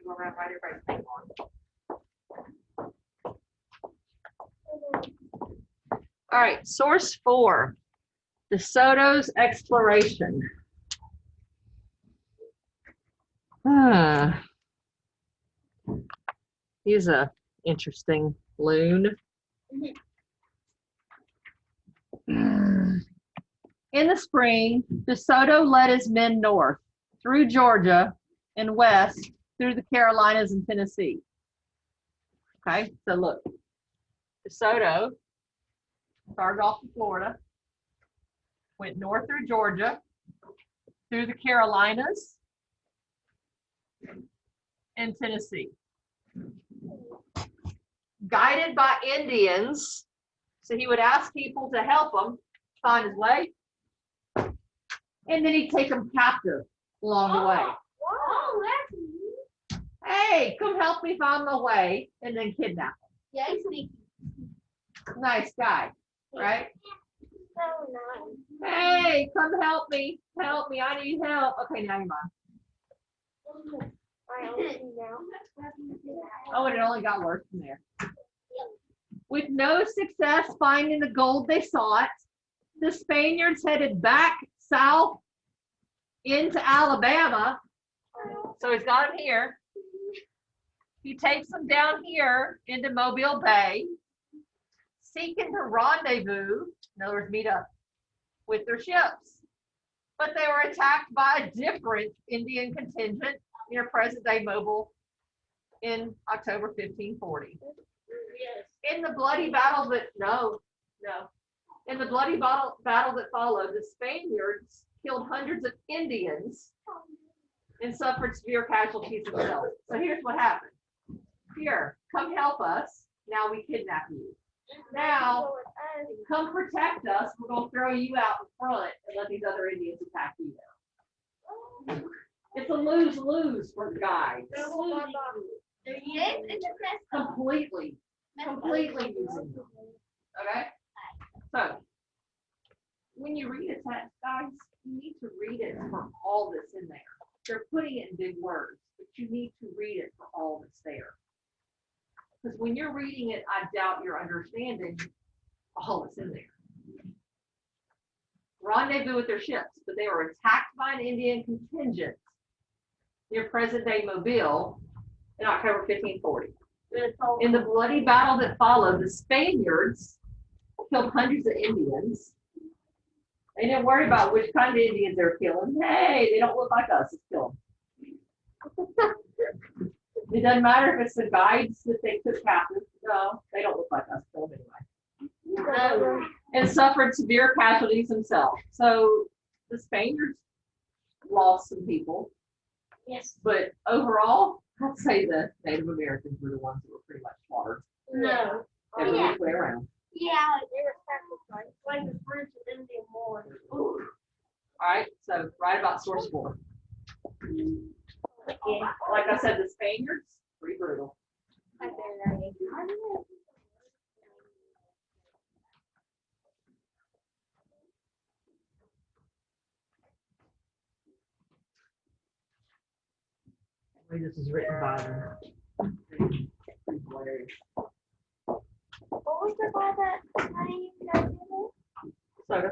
go around right everybody's name on. All right, source 4, DeSoto's exploration. He's a interesting loon. In the spring, DeSoto led his men north through Georgia and west through the Carolinas and Tennessee. Okay, so look, DeSoto started off in Florida, went north through Georgia, through the Carolinas and Tennessee. Guided by Indians, so he would ask people to help him find his way, and then he'd take them captive along the way. Wow, that's neat. Hey, come help me find my way, and then kidnap him. Yeah, he's sneaky. Nice guy, right? So nice. Hey, come help me, I need help. Okay, now you're mine. I only now. Oh, and it only got worse from there. With no success finding the gold they sought, the Spaniards headed back south into Alabama. So he's got him here. He takes them down here into Mobile Bay, seeking to rendezvous, in other words, meet up with their ships. But they were attacked by a different Indian contingent near present-day Mobile in October 1540. In the bloody battle that, in the bloody battle that followed, the Spaniards killed hundreds of Indians and suffered severe casualties themselves. So here's what happened. Here, come help us. Now we kidnap you. Now, come protect us. We're going to throw you out in front and let these other Indians attack you now. It's a lose-lose for the guys. Completely using them. Okay? So, when you read a text, guys, you need to read it for all that's in there. They're putting it in big words, but you need to read it for all that's there. Because when you're reading it, I doubt you're understanding all that's in there. Rendezvous with their ships, but they were attacked by an Indian contingent near present-day Mobile in October 1540. In the bloody battle that followed, the Spaniards killed hundreds of Indians. They didn't worry about which kind of Indians they were killing. Hey, they don't look like us. Let's kill them. It doesn't matter if it's the guides that they took captive. No, they don't look like us. Kill them anyway. And suffered severe casualties themselves. So the Spaniards lost some people. Yes. But overall, I'd say the Native Americans were the ones that were pretty much slaughtered. No. Every way around. Yeah, they were sacrificed. Like the French and Indian Wars. All right, so write about source 4. Yeah, like I said, the Spaniards, pretty brutal. This is written by them. What was the guy that name that did it? Soda.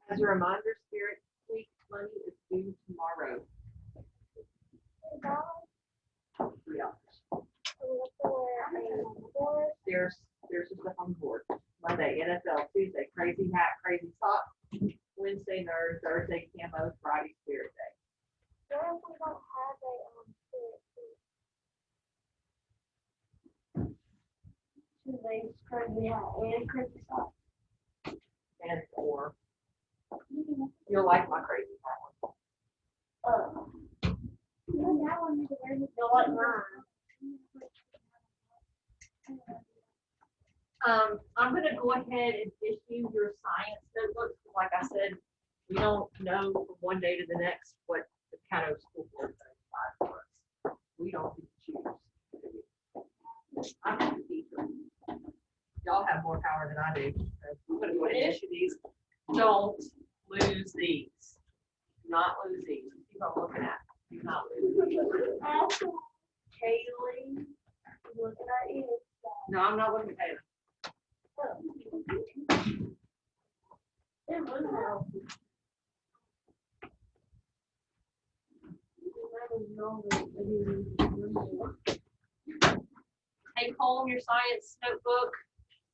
As a reminder, Spirit Week money is due tomorrow. $3. There's the stuff on the board. Monday, NFL, Tuesday, crazy hat, crazy sock. Wednesday, nerd, Thursday, camo, Friday, Spirit Day. What if we don't have a Tuesday, crazy hat and crazy sock? And or you'll like my crazy hat one. That one is very you'll like mine. I'm gonna go ahead and issue your science notebooks. Like I said, we don't know from one day to the next what the Caddo School Board is going to decide for us. We don't get to choose. I'm the teacher. Y'all have more power than I do. So I'm gonna go ahead and issue these. Don't lose these. Do not lose these. Keep on looking at. Do not lose these. Kaylee, looking at you. No, I'm not looking at it. Take home your science notebook,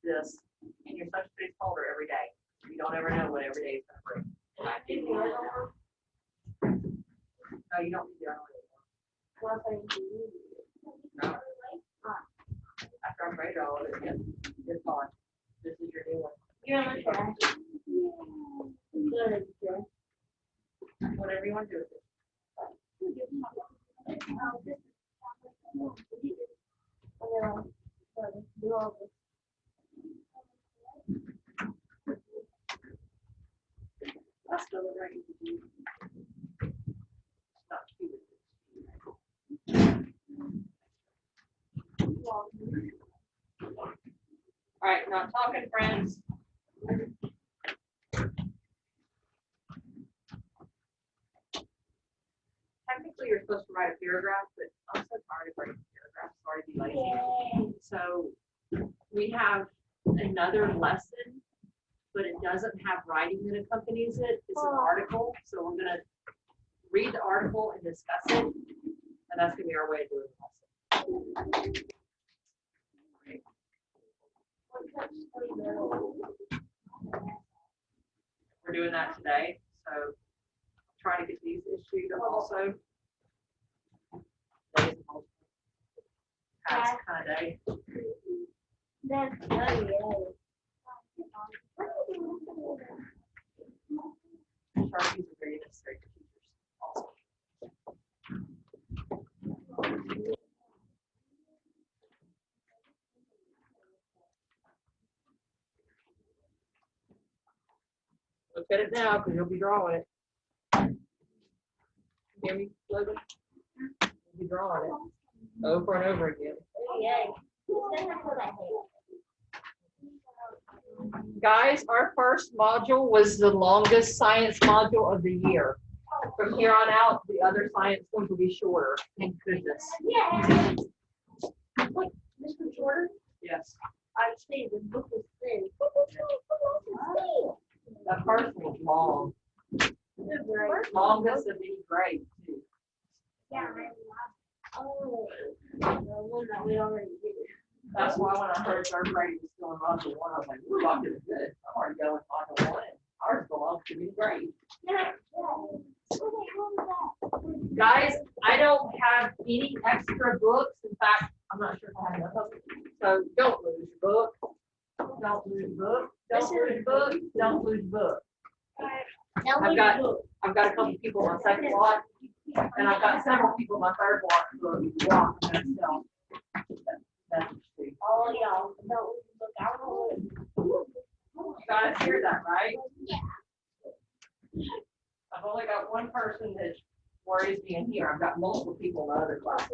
this, in your social studies folder every day. You don't ever know what every day is going to bring. No, you don't need the other one anymore. No. After I'm ready, all of it, it's gone. This is your new one. You're on the trash. Whatever you want to do with it. That's still a right to do. It's not cute. All right, not talking, friends. Technically, you're supposed to write a paragraph, but I'm so tired of writing paragraphs. Sorry to be lazy. So we have another lesson, but it doesn't have writing that accompanies it. It's an article. So we're gonna read the article and discuss it, and that's gonna be our way of doing the lesson. We're doing that today, so try to get these issued also. That's kind of day. That's Sharpies are very necessary for teachers also. Look at it now, because you'll be drawing it. Hear me, Logan? You'll be drawing it over and over again. Guys, our first module was the longest science module of the year. From here on out, the other science ones will be shorter. Thank goodness. Yeah. Wait, this was shorter? Yes. I see the book was thin. That first one was long. Longest of any grade, too. Yeah. Oh, the one that we already did. That's why when I heard third grade was still in module one, I was like, ooh, I'm doing good. I'm already going module one. And ours belongs to be great. Yeah. Guys, I don't have any extra books. In fact, I'm not sure if I have enough of them. So don't lose your book. Don't lose your book. Don't lose your book. Don't lose your book. I've got a couple people on second block, and I've got several people on my third block who are blocking themselves. All y'all don't look out. You guys hear that, right? Yeah. I've only got one person that worries me in here. I've got multiple people in the other class.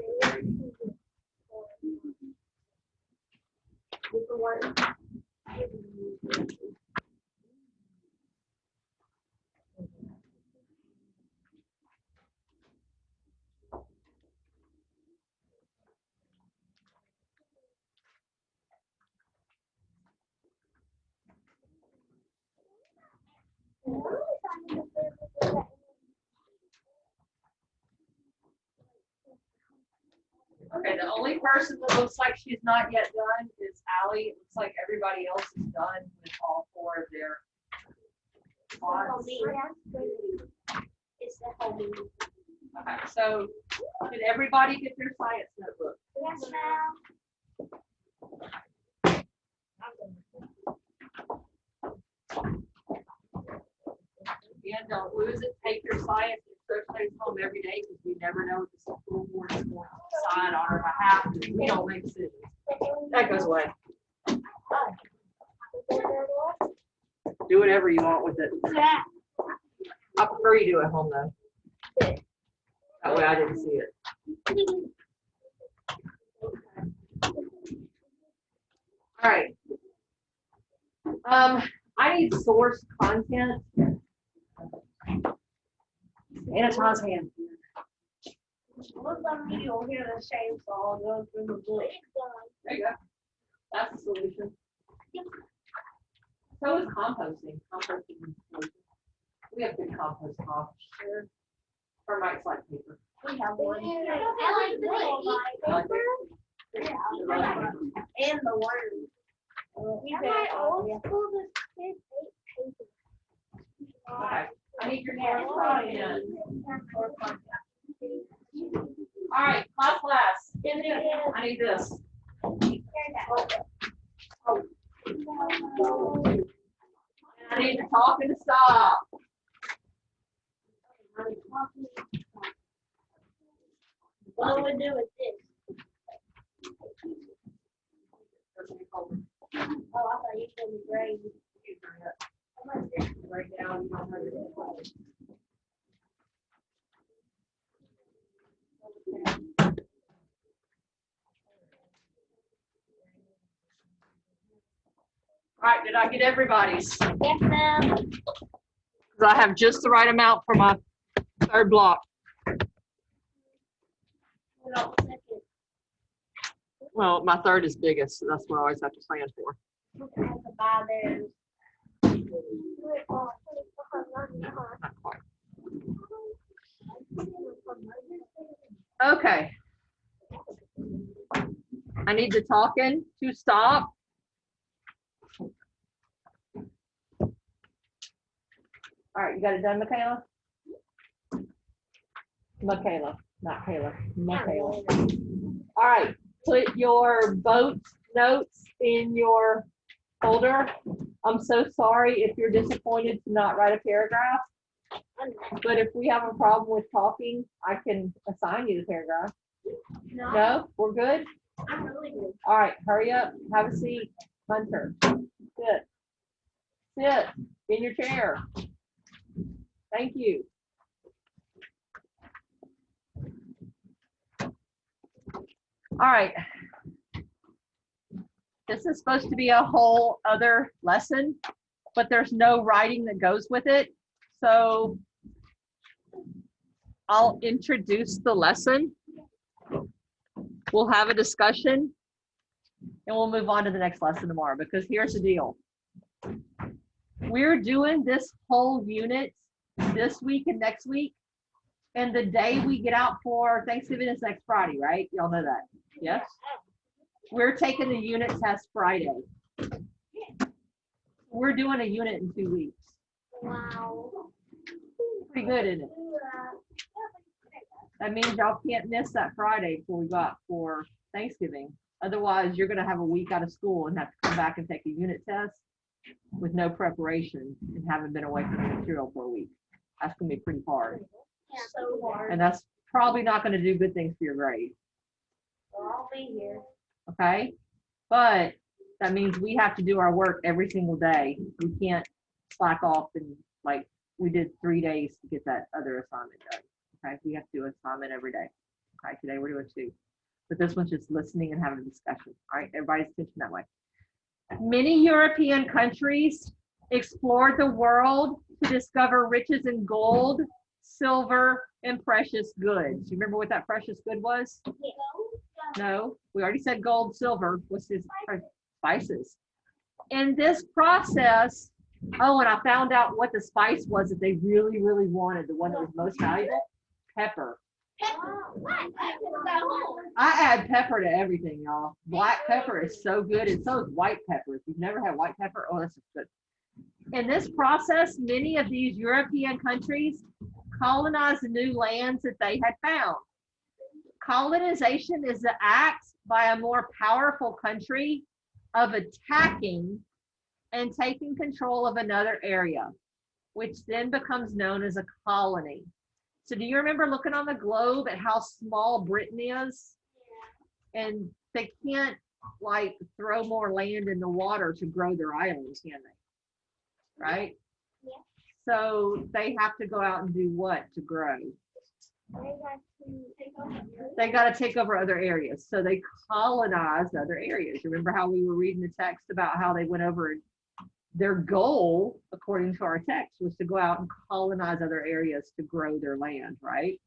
Okay, the only person that looks like she's not yet done is Allie. It looks like everybody else is done with all four of their plots. It's the whole meeting. Okay, so did everybody get their science notebook? Yes, ma'am. Again, don't lose it. Take your science and search things home every day because we never know what the school board is going to decide on our behalf. We don't make decisions. That goes away. Do whatever you want with it. Yeah. I prefer you do it at home though. That way I didn't see it. All right. I need source content. Anna's hand. Look on me, you'll hear the same song going through the book. There you go. That's the solution. So is composting. Composting is the solution. We have good compost hops. Termites like paper. We have one. I like the paper. And the worms. In my old school, the kids ate paper. Okay. I need your source content. All right, class. I need this. I need the talking to stop. What do we do with this? Oh, I thought you told me grade. Right now, you don't have it. All right, did I get everybody's? Yes, ma'am. Because I have just the right amount for my third block. Well, my third is biggest, so that's what I always have to plan for. Not quite. Okay. I need the talking to stop. All right, you got it done, Michaela? Michaela, not Kayla. Michaela. All right, put your vote notes in your folder. I'm so sorry if you're disappointed to not write a paragraph. But if we have a problem with talking, I can assign you the paragraph. No, we're good? I'm really good. All right, hurry up. Have a seat. Hunter. Sit. Sit in your chair. Thank you. All right. This is supposed to be a whole other lesson, but there's no writing that goes with it. So I'll introduce the lesson. We'll have a discussion and we'll move on to the next lesson tomorrow, because here's the deal. We're doing this whole unit this week and next week. And the day we get out for Thanksgiving is next Friday, right? Y'all know that. Yes? We're taking the unit test Friday. We're doing a unit in 2 weeks. Wow. Pretty good, isn't it? That means y'all can't miss that Friday before we go out for Thanksgiving. Otherwise, you're going to have a week out of school and have to come back and take a unit test with no preparation and haven't been away from the material for a week. That's going to be pretty hard. Yeah, so hard. And that's probably not going to do good things for your grade. Well, I'll be here. Okay? But that means we have to do our work every single day. We can't slack off and like we did 3 days to get that other assignment done. Okay? We have to do an assignment every day. Okay? Today we're doing 2. But this one's just listening and having a discussion. All right? Everybody's attention that way. Many European countries explored the world to discover riches in gold, silver, and precious goods. You remember what that precious good was? No, we already said gold, silver. What's this? Spices. In this process, oh, and I found out what the spice was that they really, really wanted, the one that was most valuable, pepper. I add pepper to everything, y'all. Black pepper is so good, and so is white pepper. If you've never had white pepper, oh, that's good. In this process, many of these European countries colonized the new lands that they had found. Colonization is the act by a more powerful country of attacking and taking control of another area, which then becomes known as a colony. So do you remember looking on the globe at how small Britain is? And they can't like throw more land in the water to grow their islands, can they? Right? Yeah. So they have to go out and do what to grow? They got to take over other areas. So they colonized other areas. Remember how we were reading the text about how they went over and their goal, according to our text, was to go out and colonize other areas to grow their land, right?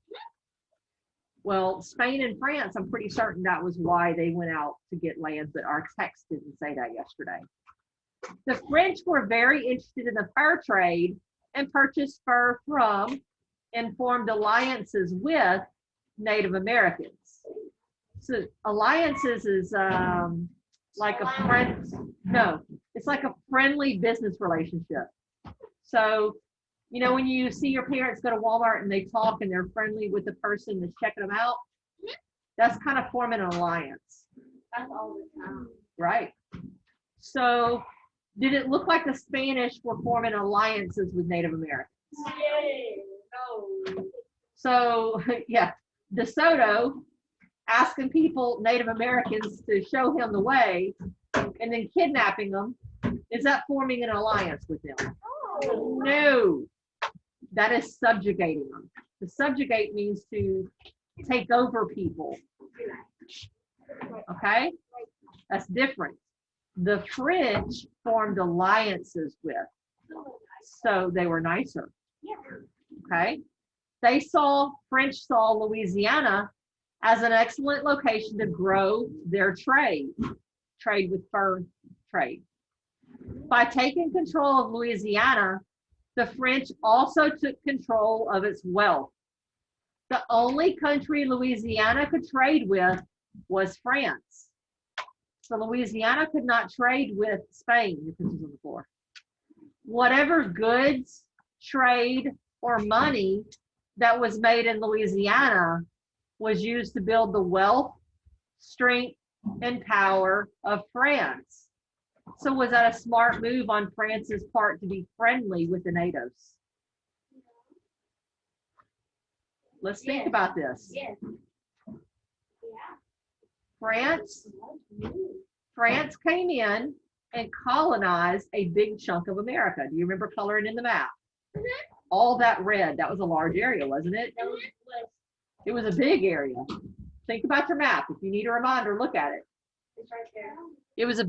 Well, Spain and France, I'm pretty certain that was why they went out to get lands, but our text didn't say that yesterday. The French were very interested in the fur trade and purchased fur from and formed alliances with Native Americans. So alliances is like a friend, no, it's like a friendly business relationship. So, you know, when you see your parents go to Walmart and they talk and they're friendly with the person that's checking them out, that's kind of forming an alliance. That's all the time. Right. So did it look like the Spanish were forming alliances with Native Americans? No. So yeah, DeSoto asking people, Native Americans, to show him the way and then kidnapping them, is that forming an alliance with them? Oh. No, that is subjugating them. To subjugate means to take over people. Okay, that's different. The French formed alliances with, so they were nicer. Okay, French saw Louisiana as an excellent location to grow their trade with fur trade. By taking control of Louisiana, the French also took control of its wealth. The only country Louisiana could trade with was France. So Louisiana could not trade with Spain. Your pencil's on the floor. Whatever goods, trade, or money that was made in Louisiana was used to build the wealth, strength, and power of France. So was that a smart move on France's part to be friendly with the natives? Let's think about this. Yes. France came in and colonized a big chunk of America. Do you remember coloring in the map? all that red, that was a large area, wasn't it? It was a big area. Think about your map. If you need a reminder, look at it. It's right there. It was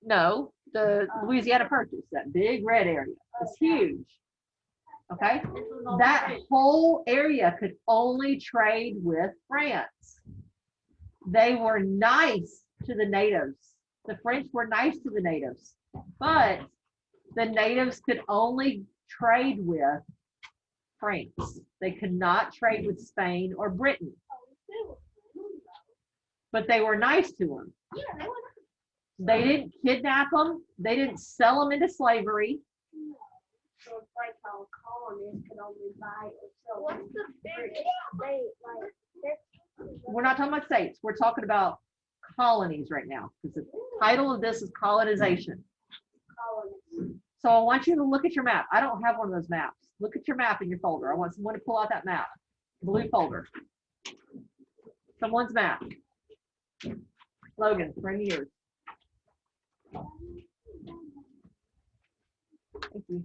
no, the Louisiana Purchase, that big red area. It's huge. Okay? That whole area could only trade with France. They were nice to the natives. The French were nice to the natives, but the natives could only trade with France. They could not trade with Spain or Britain. But they were nice to them. They didn't kidnap them. They didn't sell them into slavery. So it's like how colonists can only buy or sell. What's the biggest state? Like, We're not talking about states. We're talking about colonies right now, because the title of this is colonization. colonists. So I want you to look at your map. I don't have one of those maps. Look at your map in your folder. I want someone to pull out that map. Blue folder. Someone's map. Logan, bring yours. Thank you.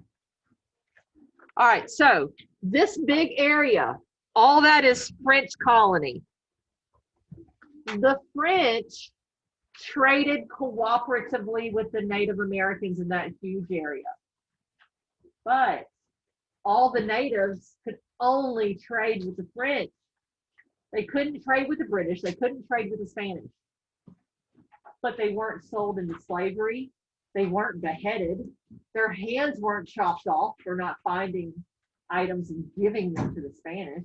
All right, so this big area, all that is French colony. The French traded cooperatively with the Native Americans in that huge area. But all the natives could only trade with the French. They couldn't trade with the British. They couldn't trade with the Spanish. But they weren't sold into slavery. They weren't beheaded. Their hands weren't chopped off for not finding items and giving them to the Spanish.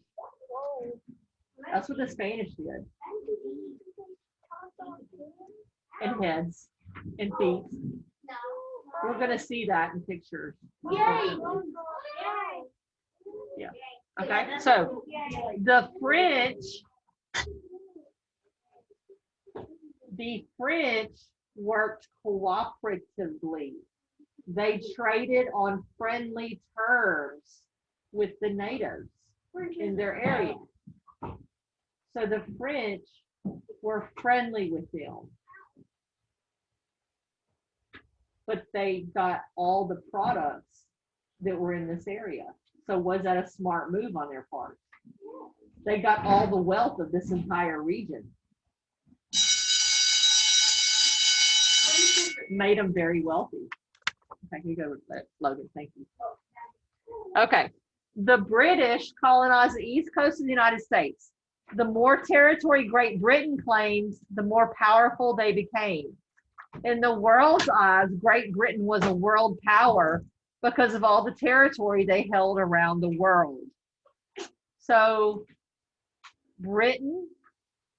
That's what the Spanish did. And heads and feet. We're going to see that in pictures. Yay! Yeah. Okay, so the French worked cooperatively. They traded on friendly terms with the natives in their area. So the French were friendly with them. But they got all the products that were in this area. So was that a smart move on their part? They got all the wealth of this entire region. Made them very wealthy. Okay, you go with that, Logan. Thank you. Okay, the British colonized the east coast of the United States. The more territory Great Britain claimed, the more powerful they became. In the world's eyes, Great Britain was a world power because of all the territory they held around the world. So Britain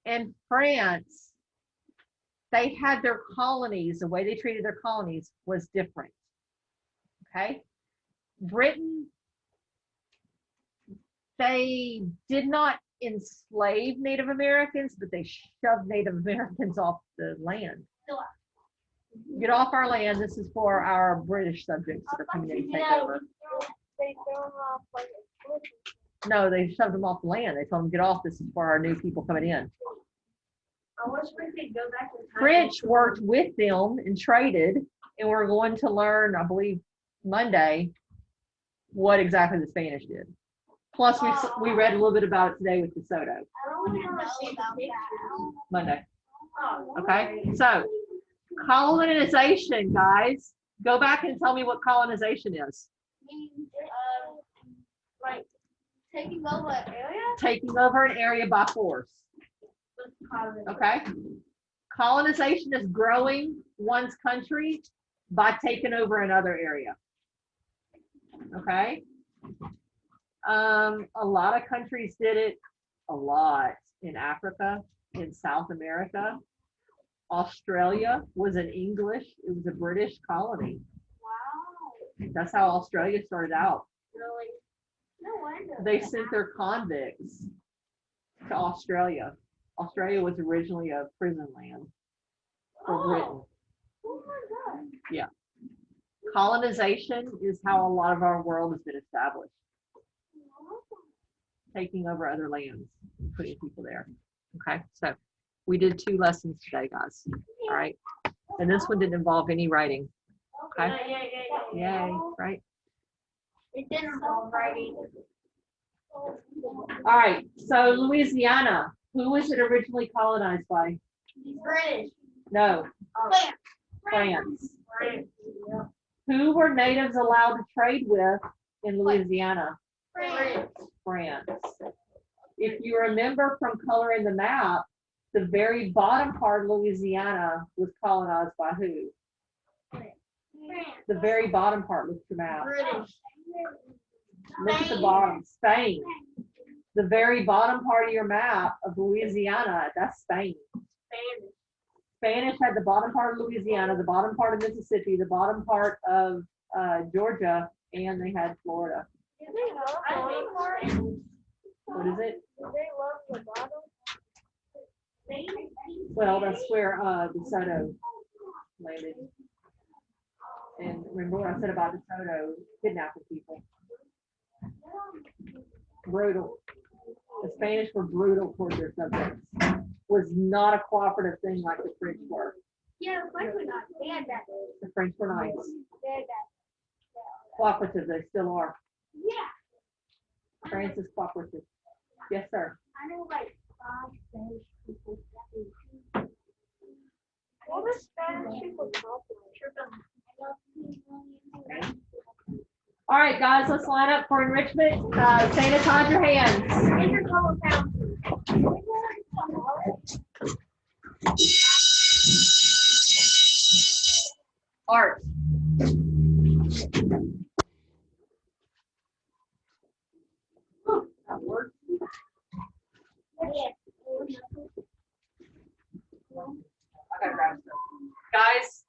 and France, they had their colonies. The way they treated their colonies was different. Okay? Britain, they did not enslave Native Americans, but they shoved Native Americans off the land. Get off our land. This is for our British subjects that are coming in to take over. No, they shoved them off the land. They told them, get off. This is for our new people coming in. French worked with them and traded, and we're going to learn, I believe, Monday, what exactly the Spanish did. Plus, we read a little bit about it today with DeSoto. Monday. Okay, so colonization, guys. Go back and tell me what colonization is. Like taking over an area? Taking over an area by force. Okay. Colonization is growing one's country by taking over another area. Okay. A lot of countries did it a lot in Africa, in South America. Australia was an English, it was a British colony. Wow. That's how Australia started out. Really? No wonder. They sent their convicts to Australia. Australia was originally a prison land for Britain. Oh my God. Yeah. Colonization is how a lot of our world has been established. Taking over other lands, putting people there. Okay, so we did 2 lessons today, guys. All right, and this one didn't involve any writing. Okay, yay, right? It dinner already. All right, so Louisiana, who was it originally colonized by? British. No, France. Who were natives allowed to trade with in Louisiana? France. If you remember from coloring the map, the very bottom part of Louisiana was colonized by who? The very bottom part, look at the map. British. Look at the bottom, Spain. The very bottom part of your map of Louisiana, that's Spain. Spanish had the bottom part of Louisiana, the bottom part of Mississippi, the bottom part of Georgia, and they had Florida. What is it? Well, that's where DeSoto landed. And remember what I said about DeSoto kidnapping people? Brutal. The Spanish were brutal towards their subjects. Was not a cooperative thing like the French were. Yeah, the French were not. They had that. The French were nice. They had that. Cooperative, they still are. Yeah. France is cooperative. Yes, sir. I know like 5 Spanish people. What was Spanish people called? All right, guys, let's line up for enrichment. Sanitize your hands. In your color fountain. Art. That works. I gotta grab stuff. Guys,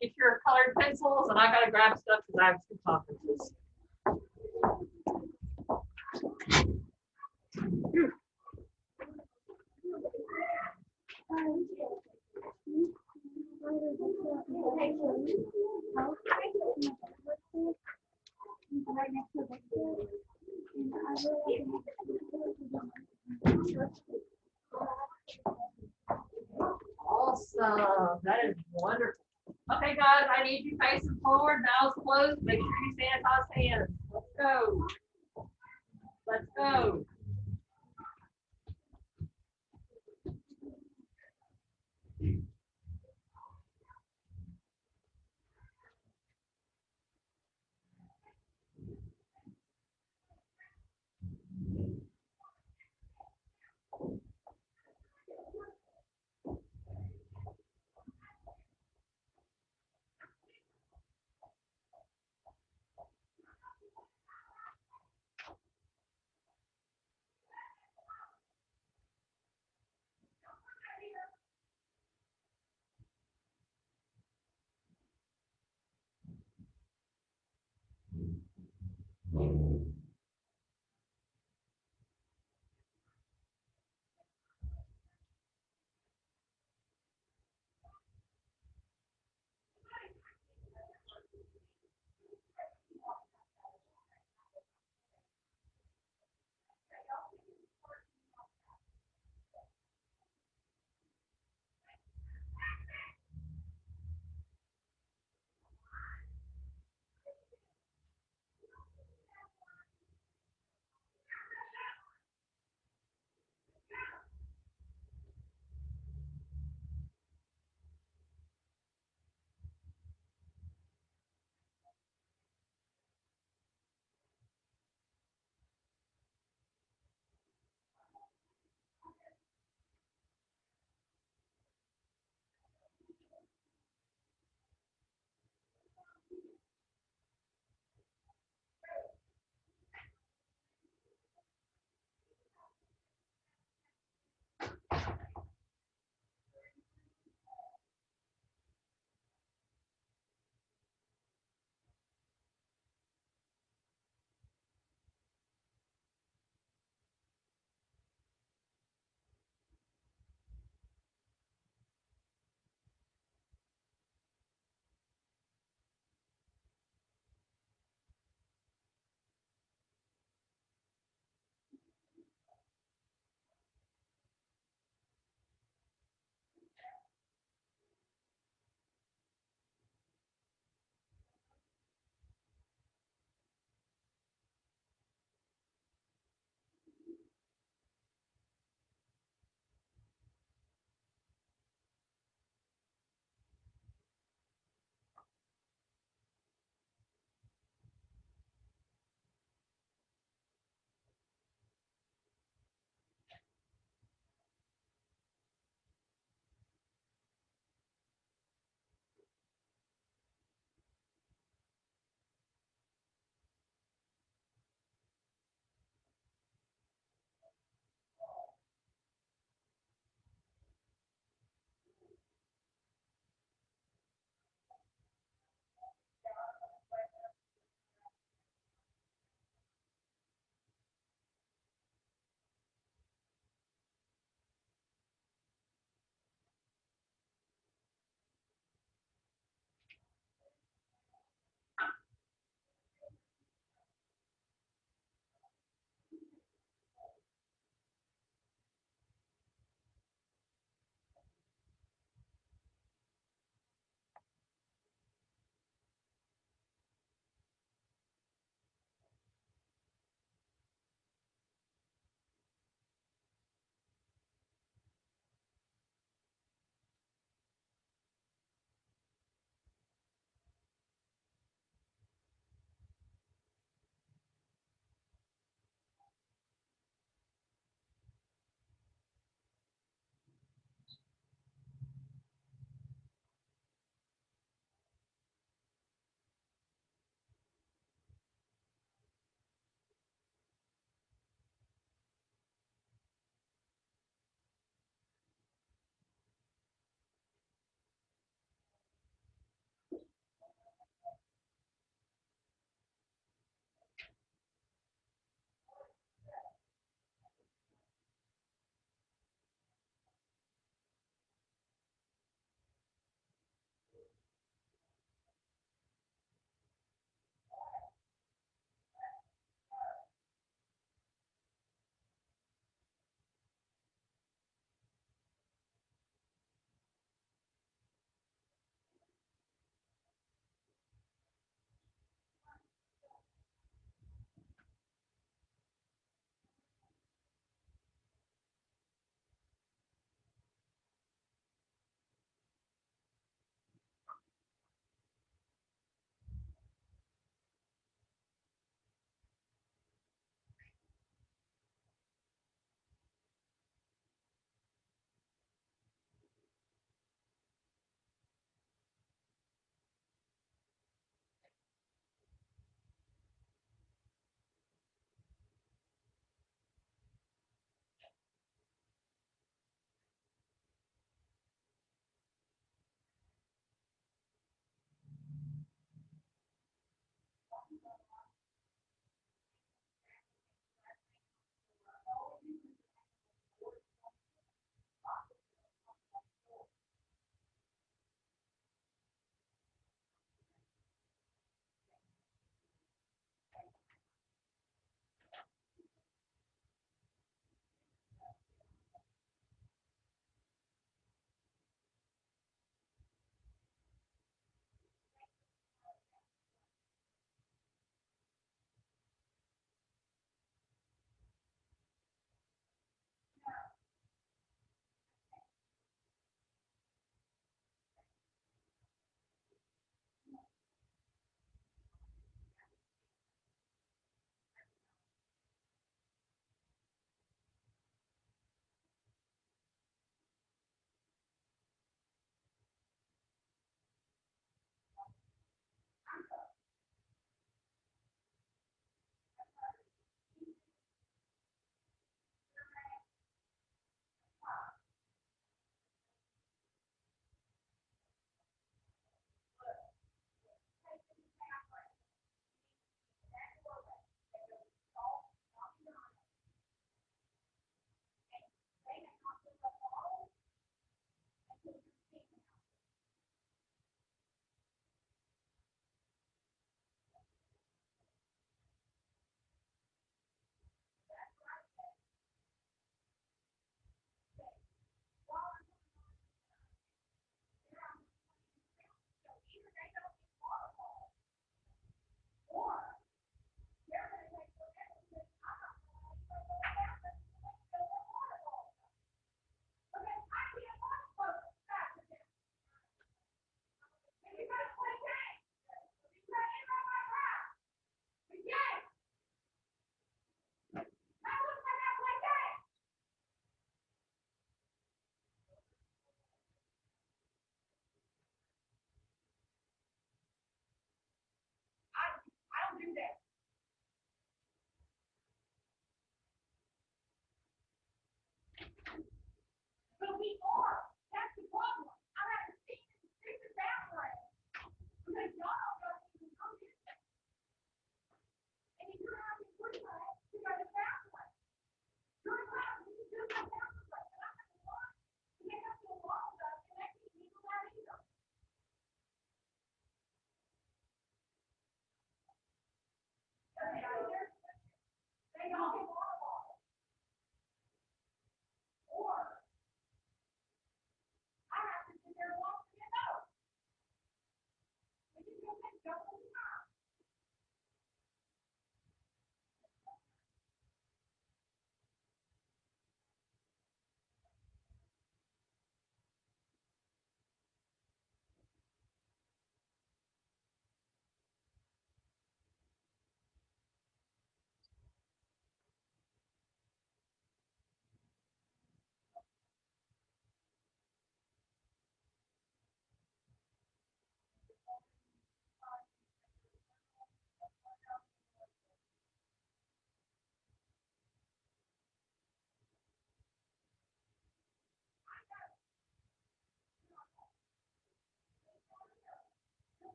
get your colored pencils, and I gotta grab stuff because I have 2 conferences. Awesome. That is wonderful. Okay, guys, I need you facing forward, mouths closed. Make sure you sanitize hands. Let's go. Let's go.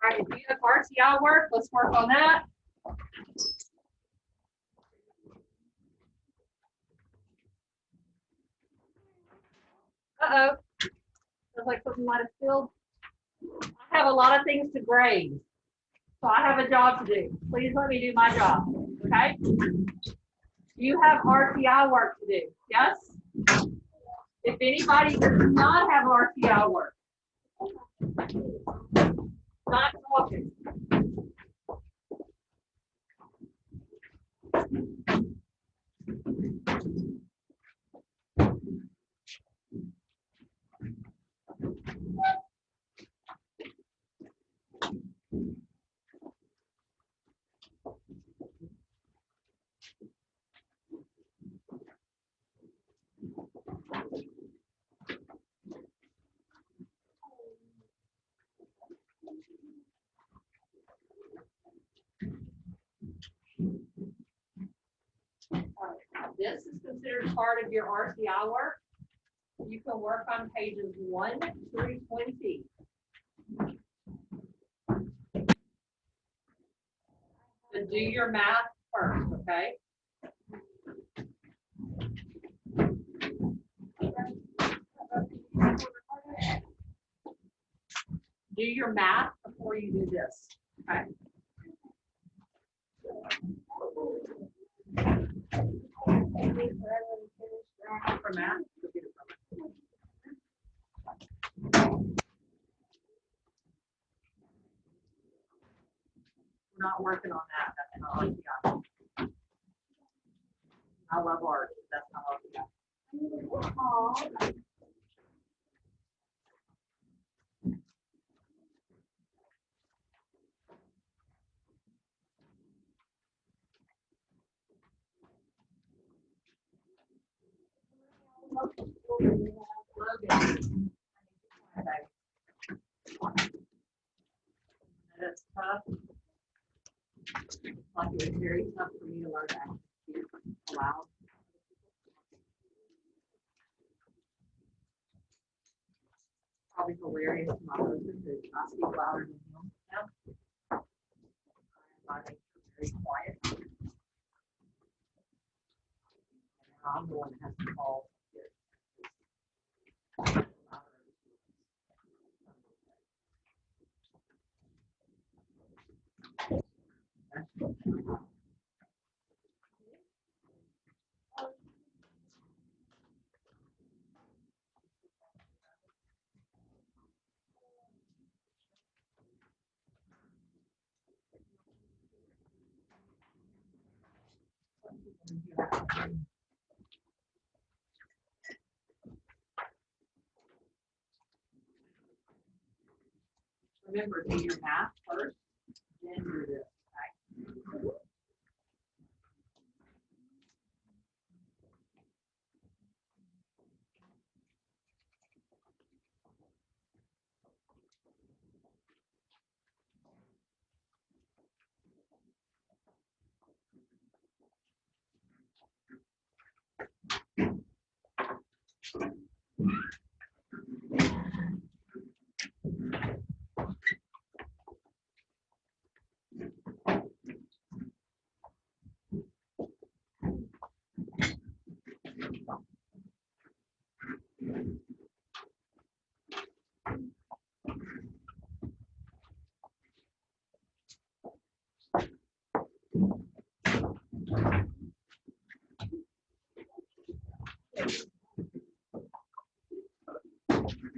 right, if you have RTI work, let's work on that. Uh-oh. Feels like something might have spilled. I have a lot of things to grade. So I have a job to do. Please let me do my job, okay? You have RTI work to do, yes? If anybody does not have RTI work, not talking. This is considered part of your RTI work. You can work on pages 1 through 20. So do your math first, okay? Do your math before you do this, okay? For math, go get it from it. We're not working on that. That's not RTI. I love art. That's not RTI. Logan. That's tough. Like it was very tough for me to learn that aloud. Probably hilarious to my husband that I speak louder than him now. I make very quiet. And I'm the one that has to call. Remember, do your math first, then do this. Okay?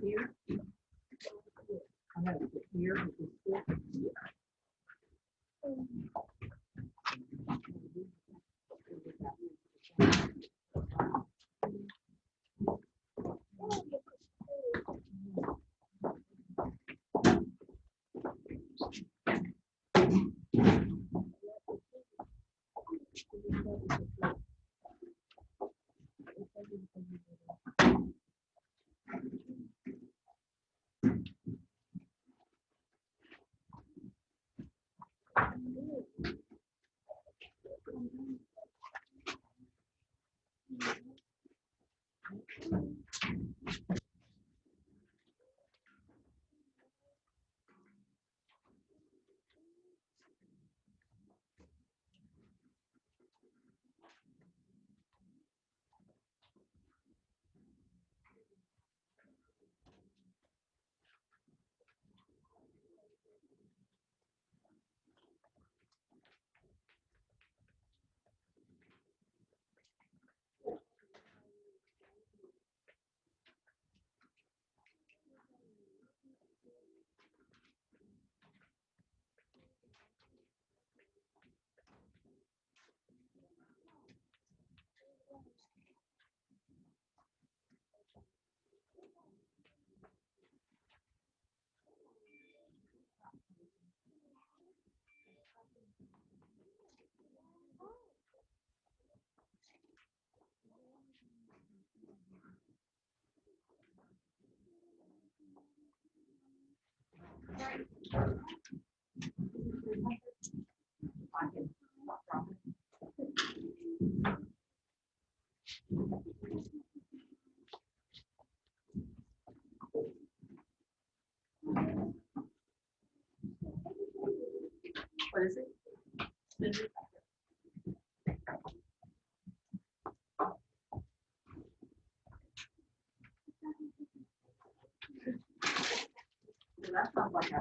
Here. I'm going to put here because this is here. What is it? That sounds like a.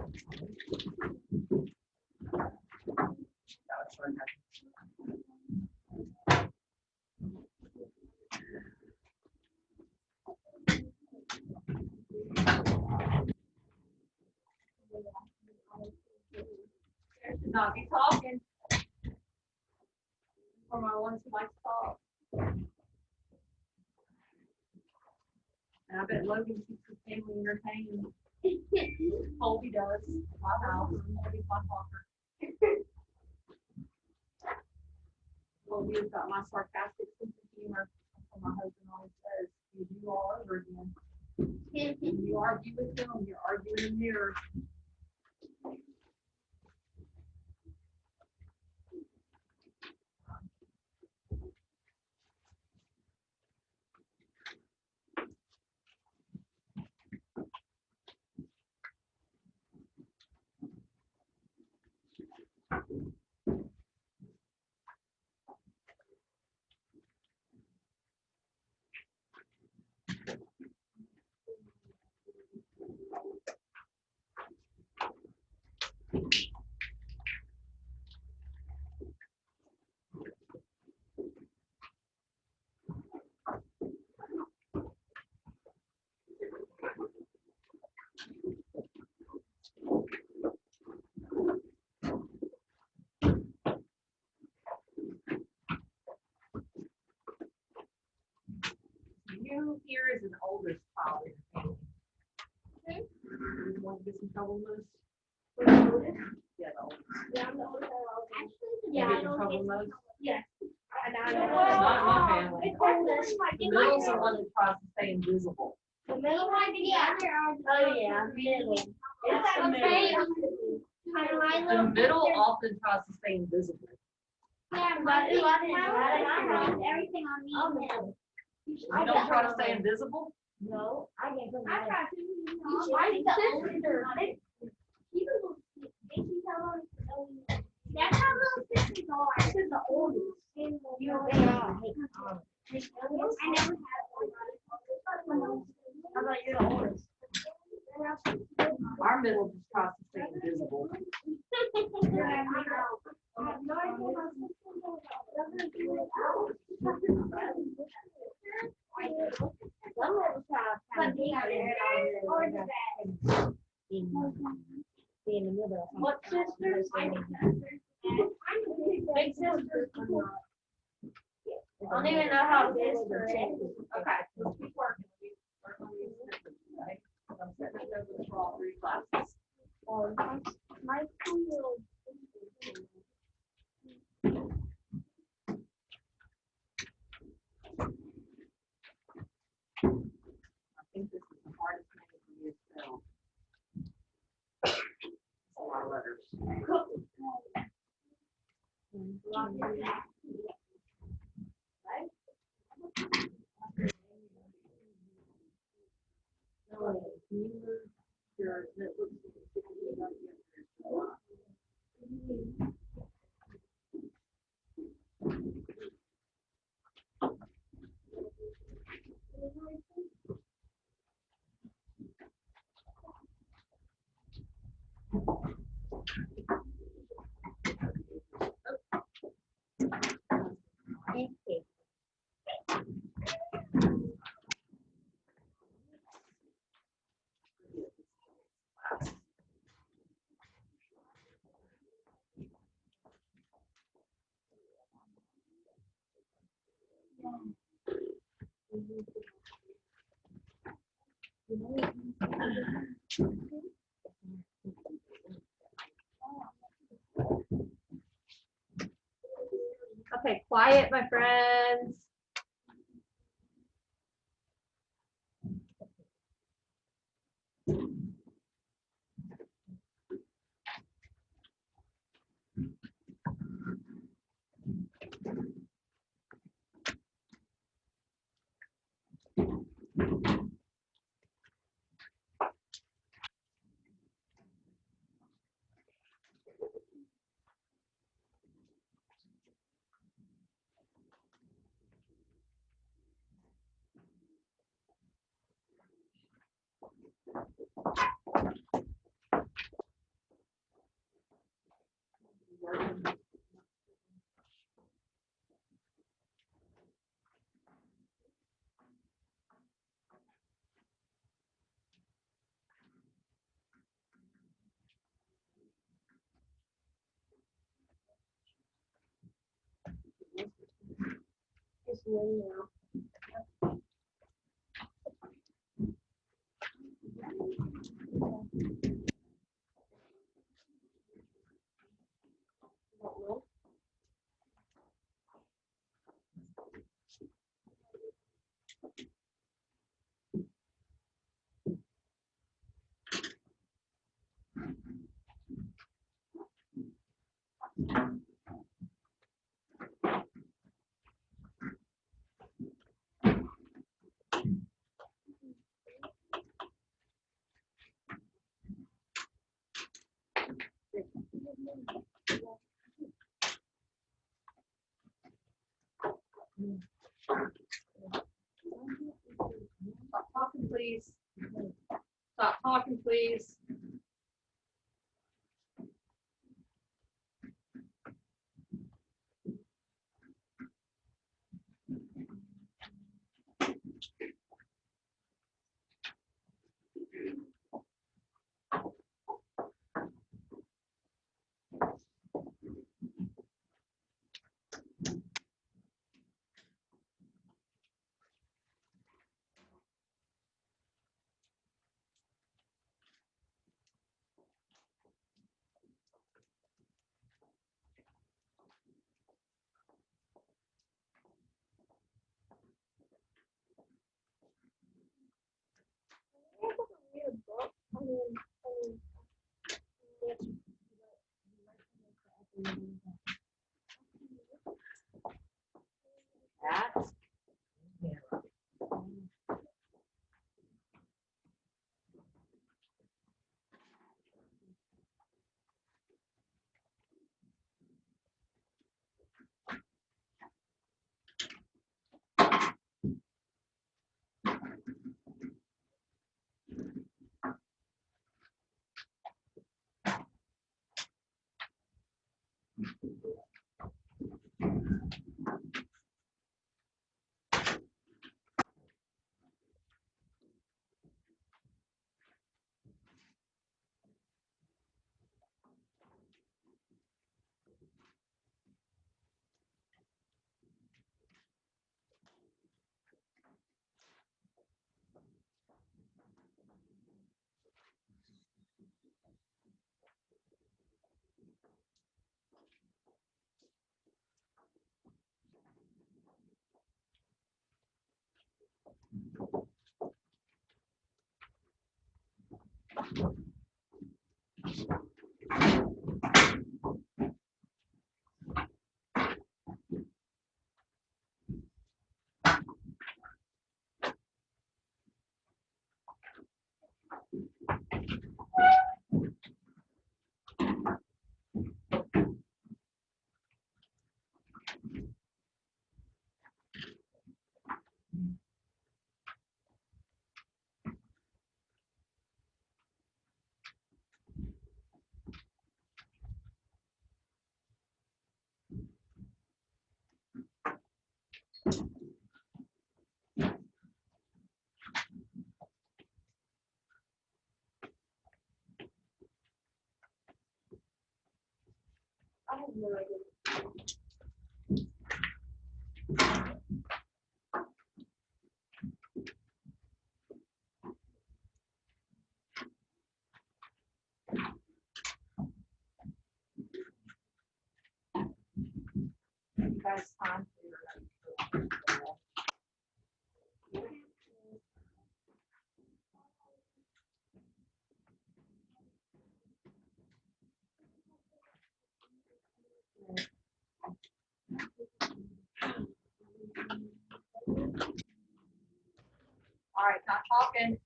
Not be talking. For my ones who like to talk. And I bet Logan keeps his family entertained. Colby does. My house. Colby's my talker. Colby has got my sarcastic sense of humor. That's what my husband always says. You do all over again. When you argue with them, you're arguing in the mirror. You here is an oldest child in the family. Okay. You want to get some trouble with? Yeah, the oldest. Yeah, I'm the oldest. Actually, Yeah, yeah, I trouble don't with? Yes. Not my family. The middle's the one that tries to stay invisible. The middle might be the other. Oh, yeah, middle. It's the middle. The middle often tries to stay invisible. Yeah, but everything on me. You don't try to stay invisible? No, I can't. I try to. I'm the older. That's how little sisters are. This is the oldest. You are. I never had one. How about you're the oldest? Our middle just tries to stay invisible. What sisters? Big sisters. I don't even know how big sisters. Okay, let's keep working. Work on these sisters, okay? I'm setting it over for all three classes. My 2-year-old. I think this is the hardest thing for me to spell. It's a lot of letters. Okay, quiet, my friends. Just wait now. Stop talking, please. Stop talking, please. That. I have no idea. guys time for all right, not talking.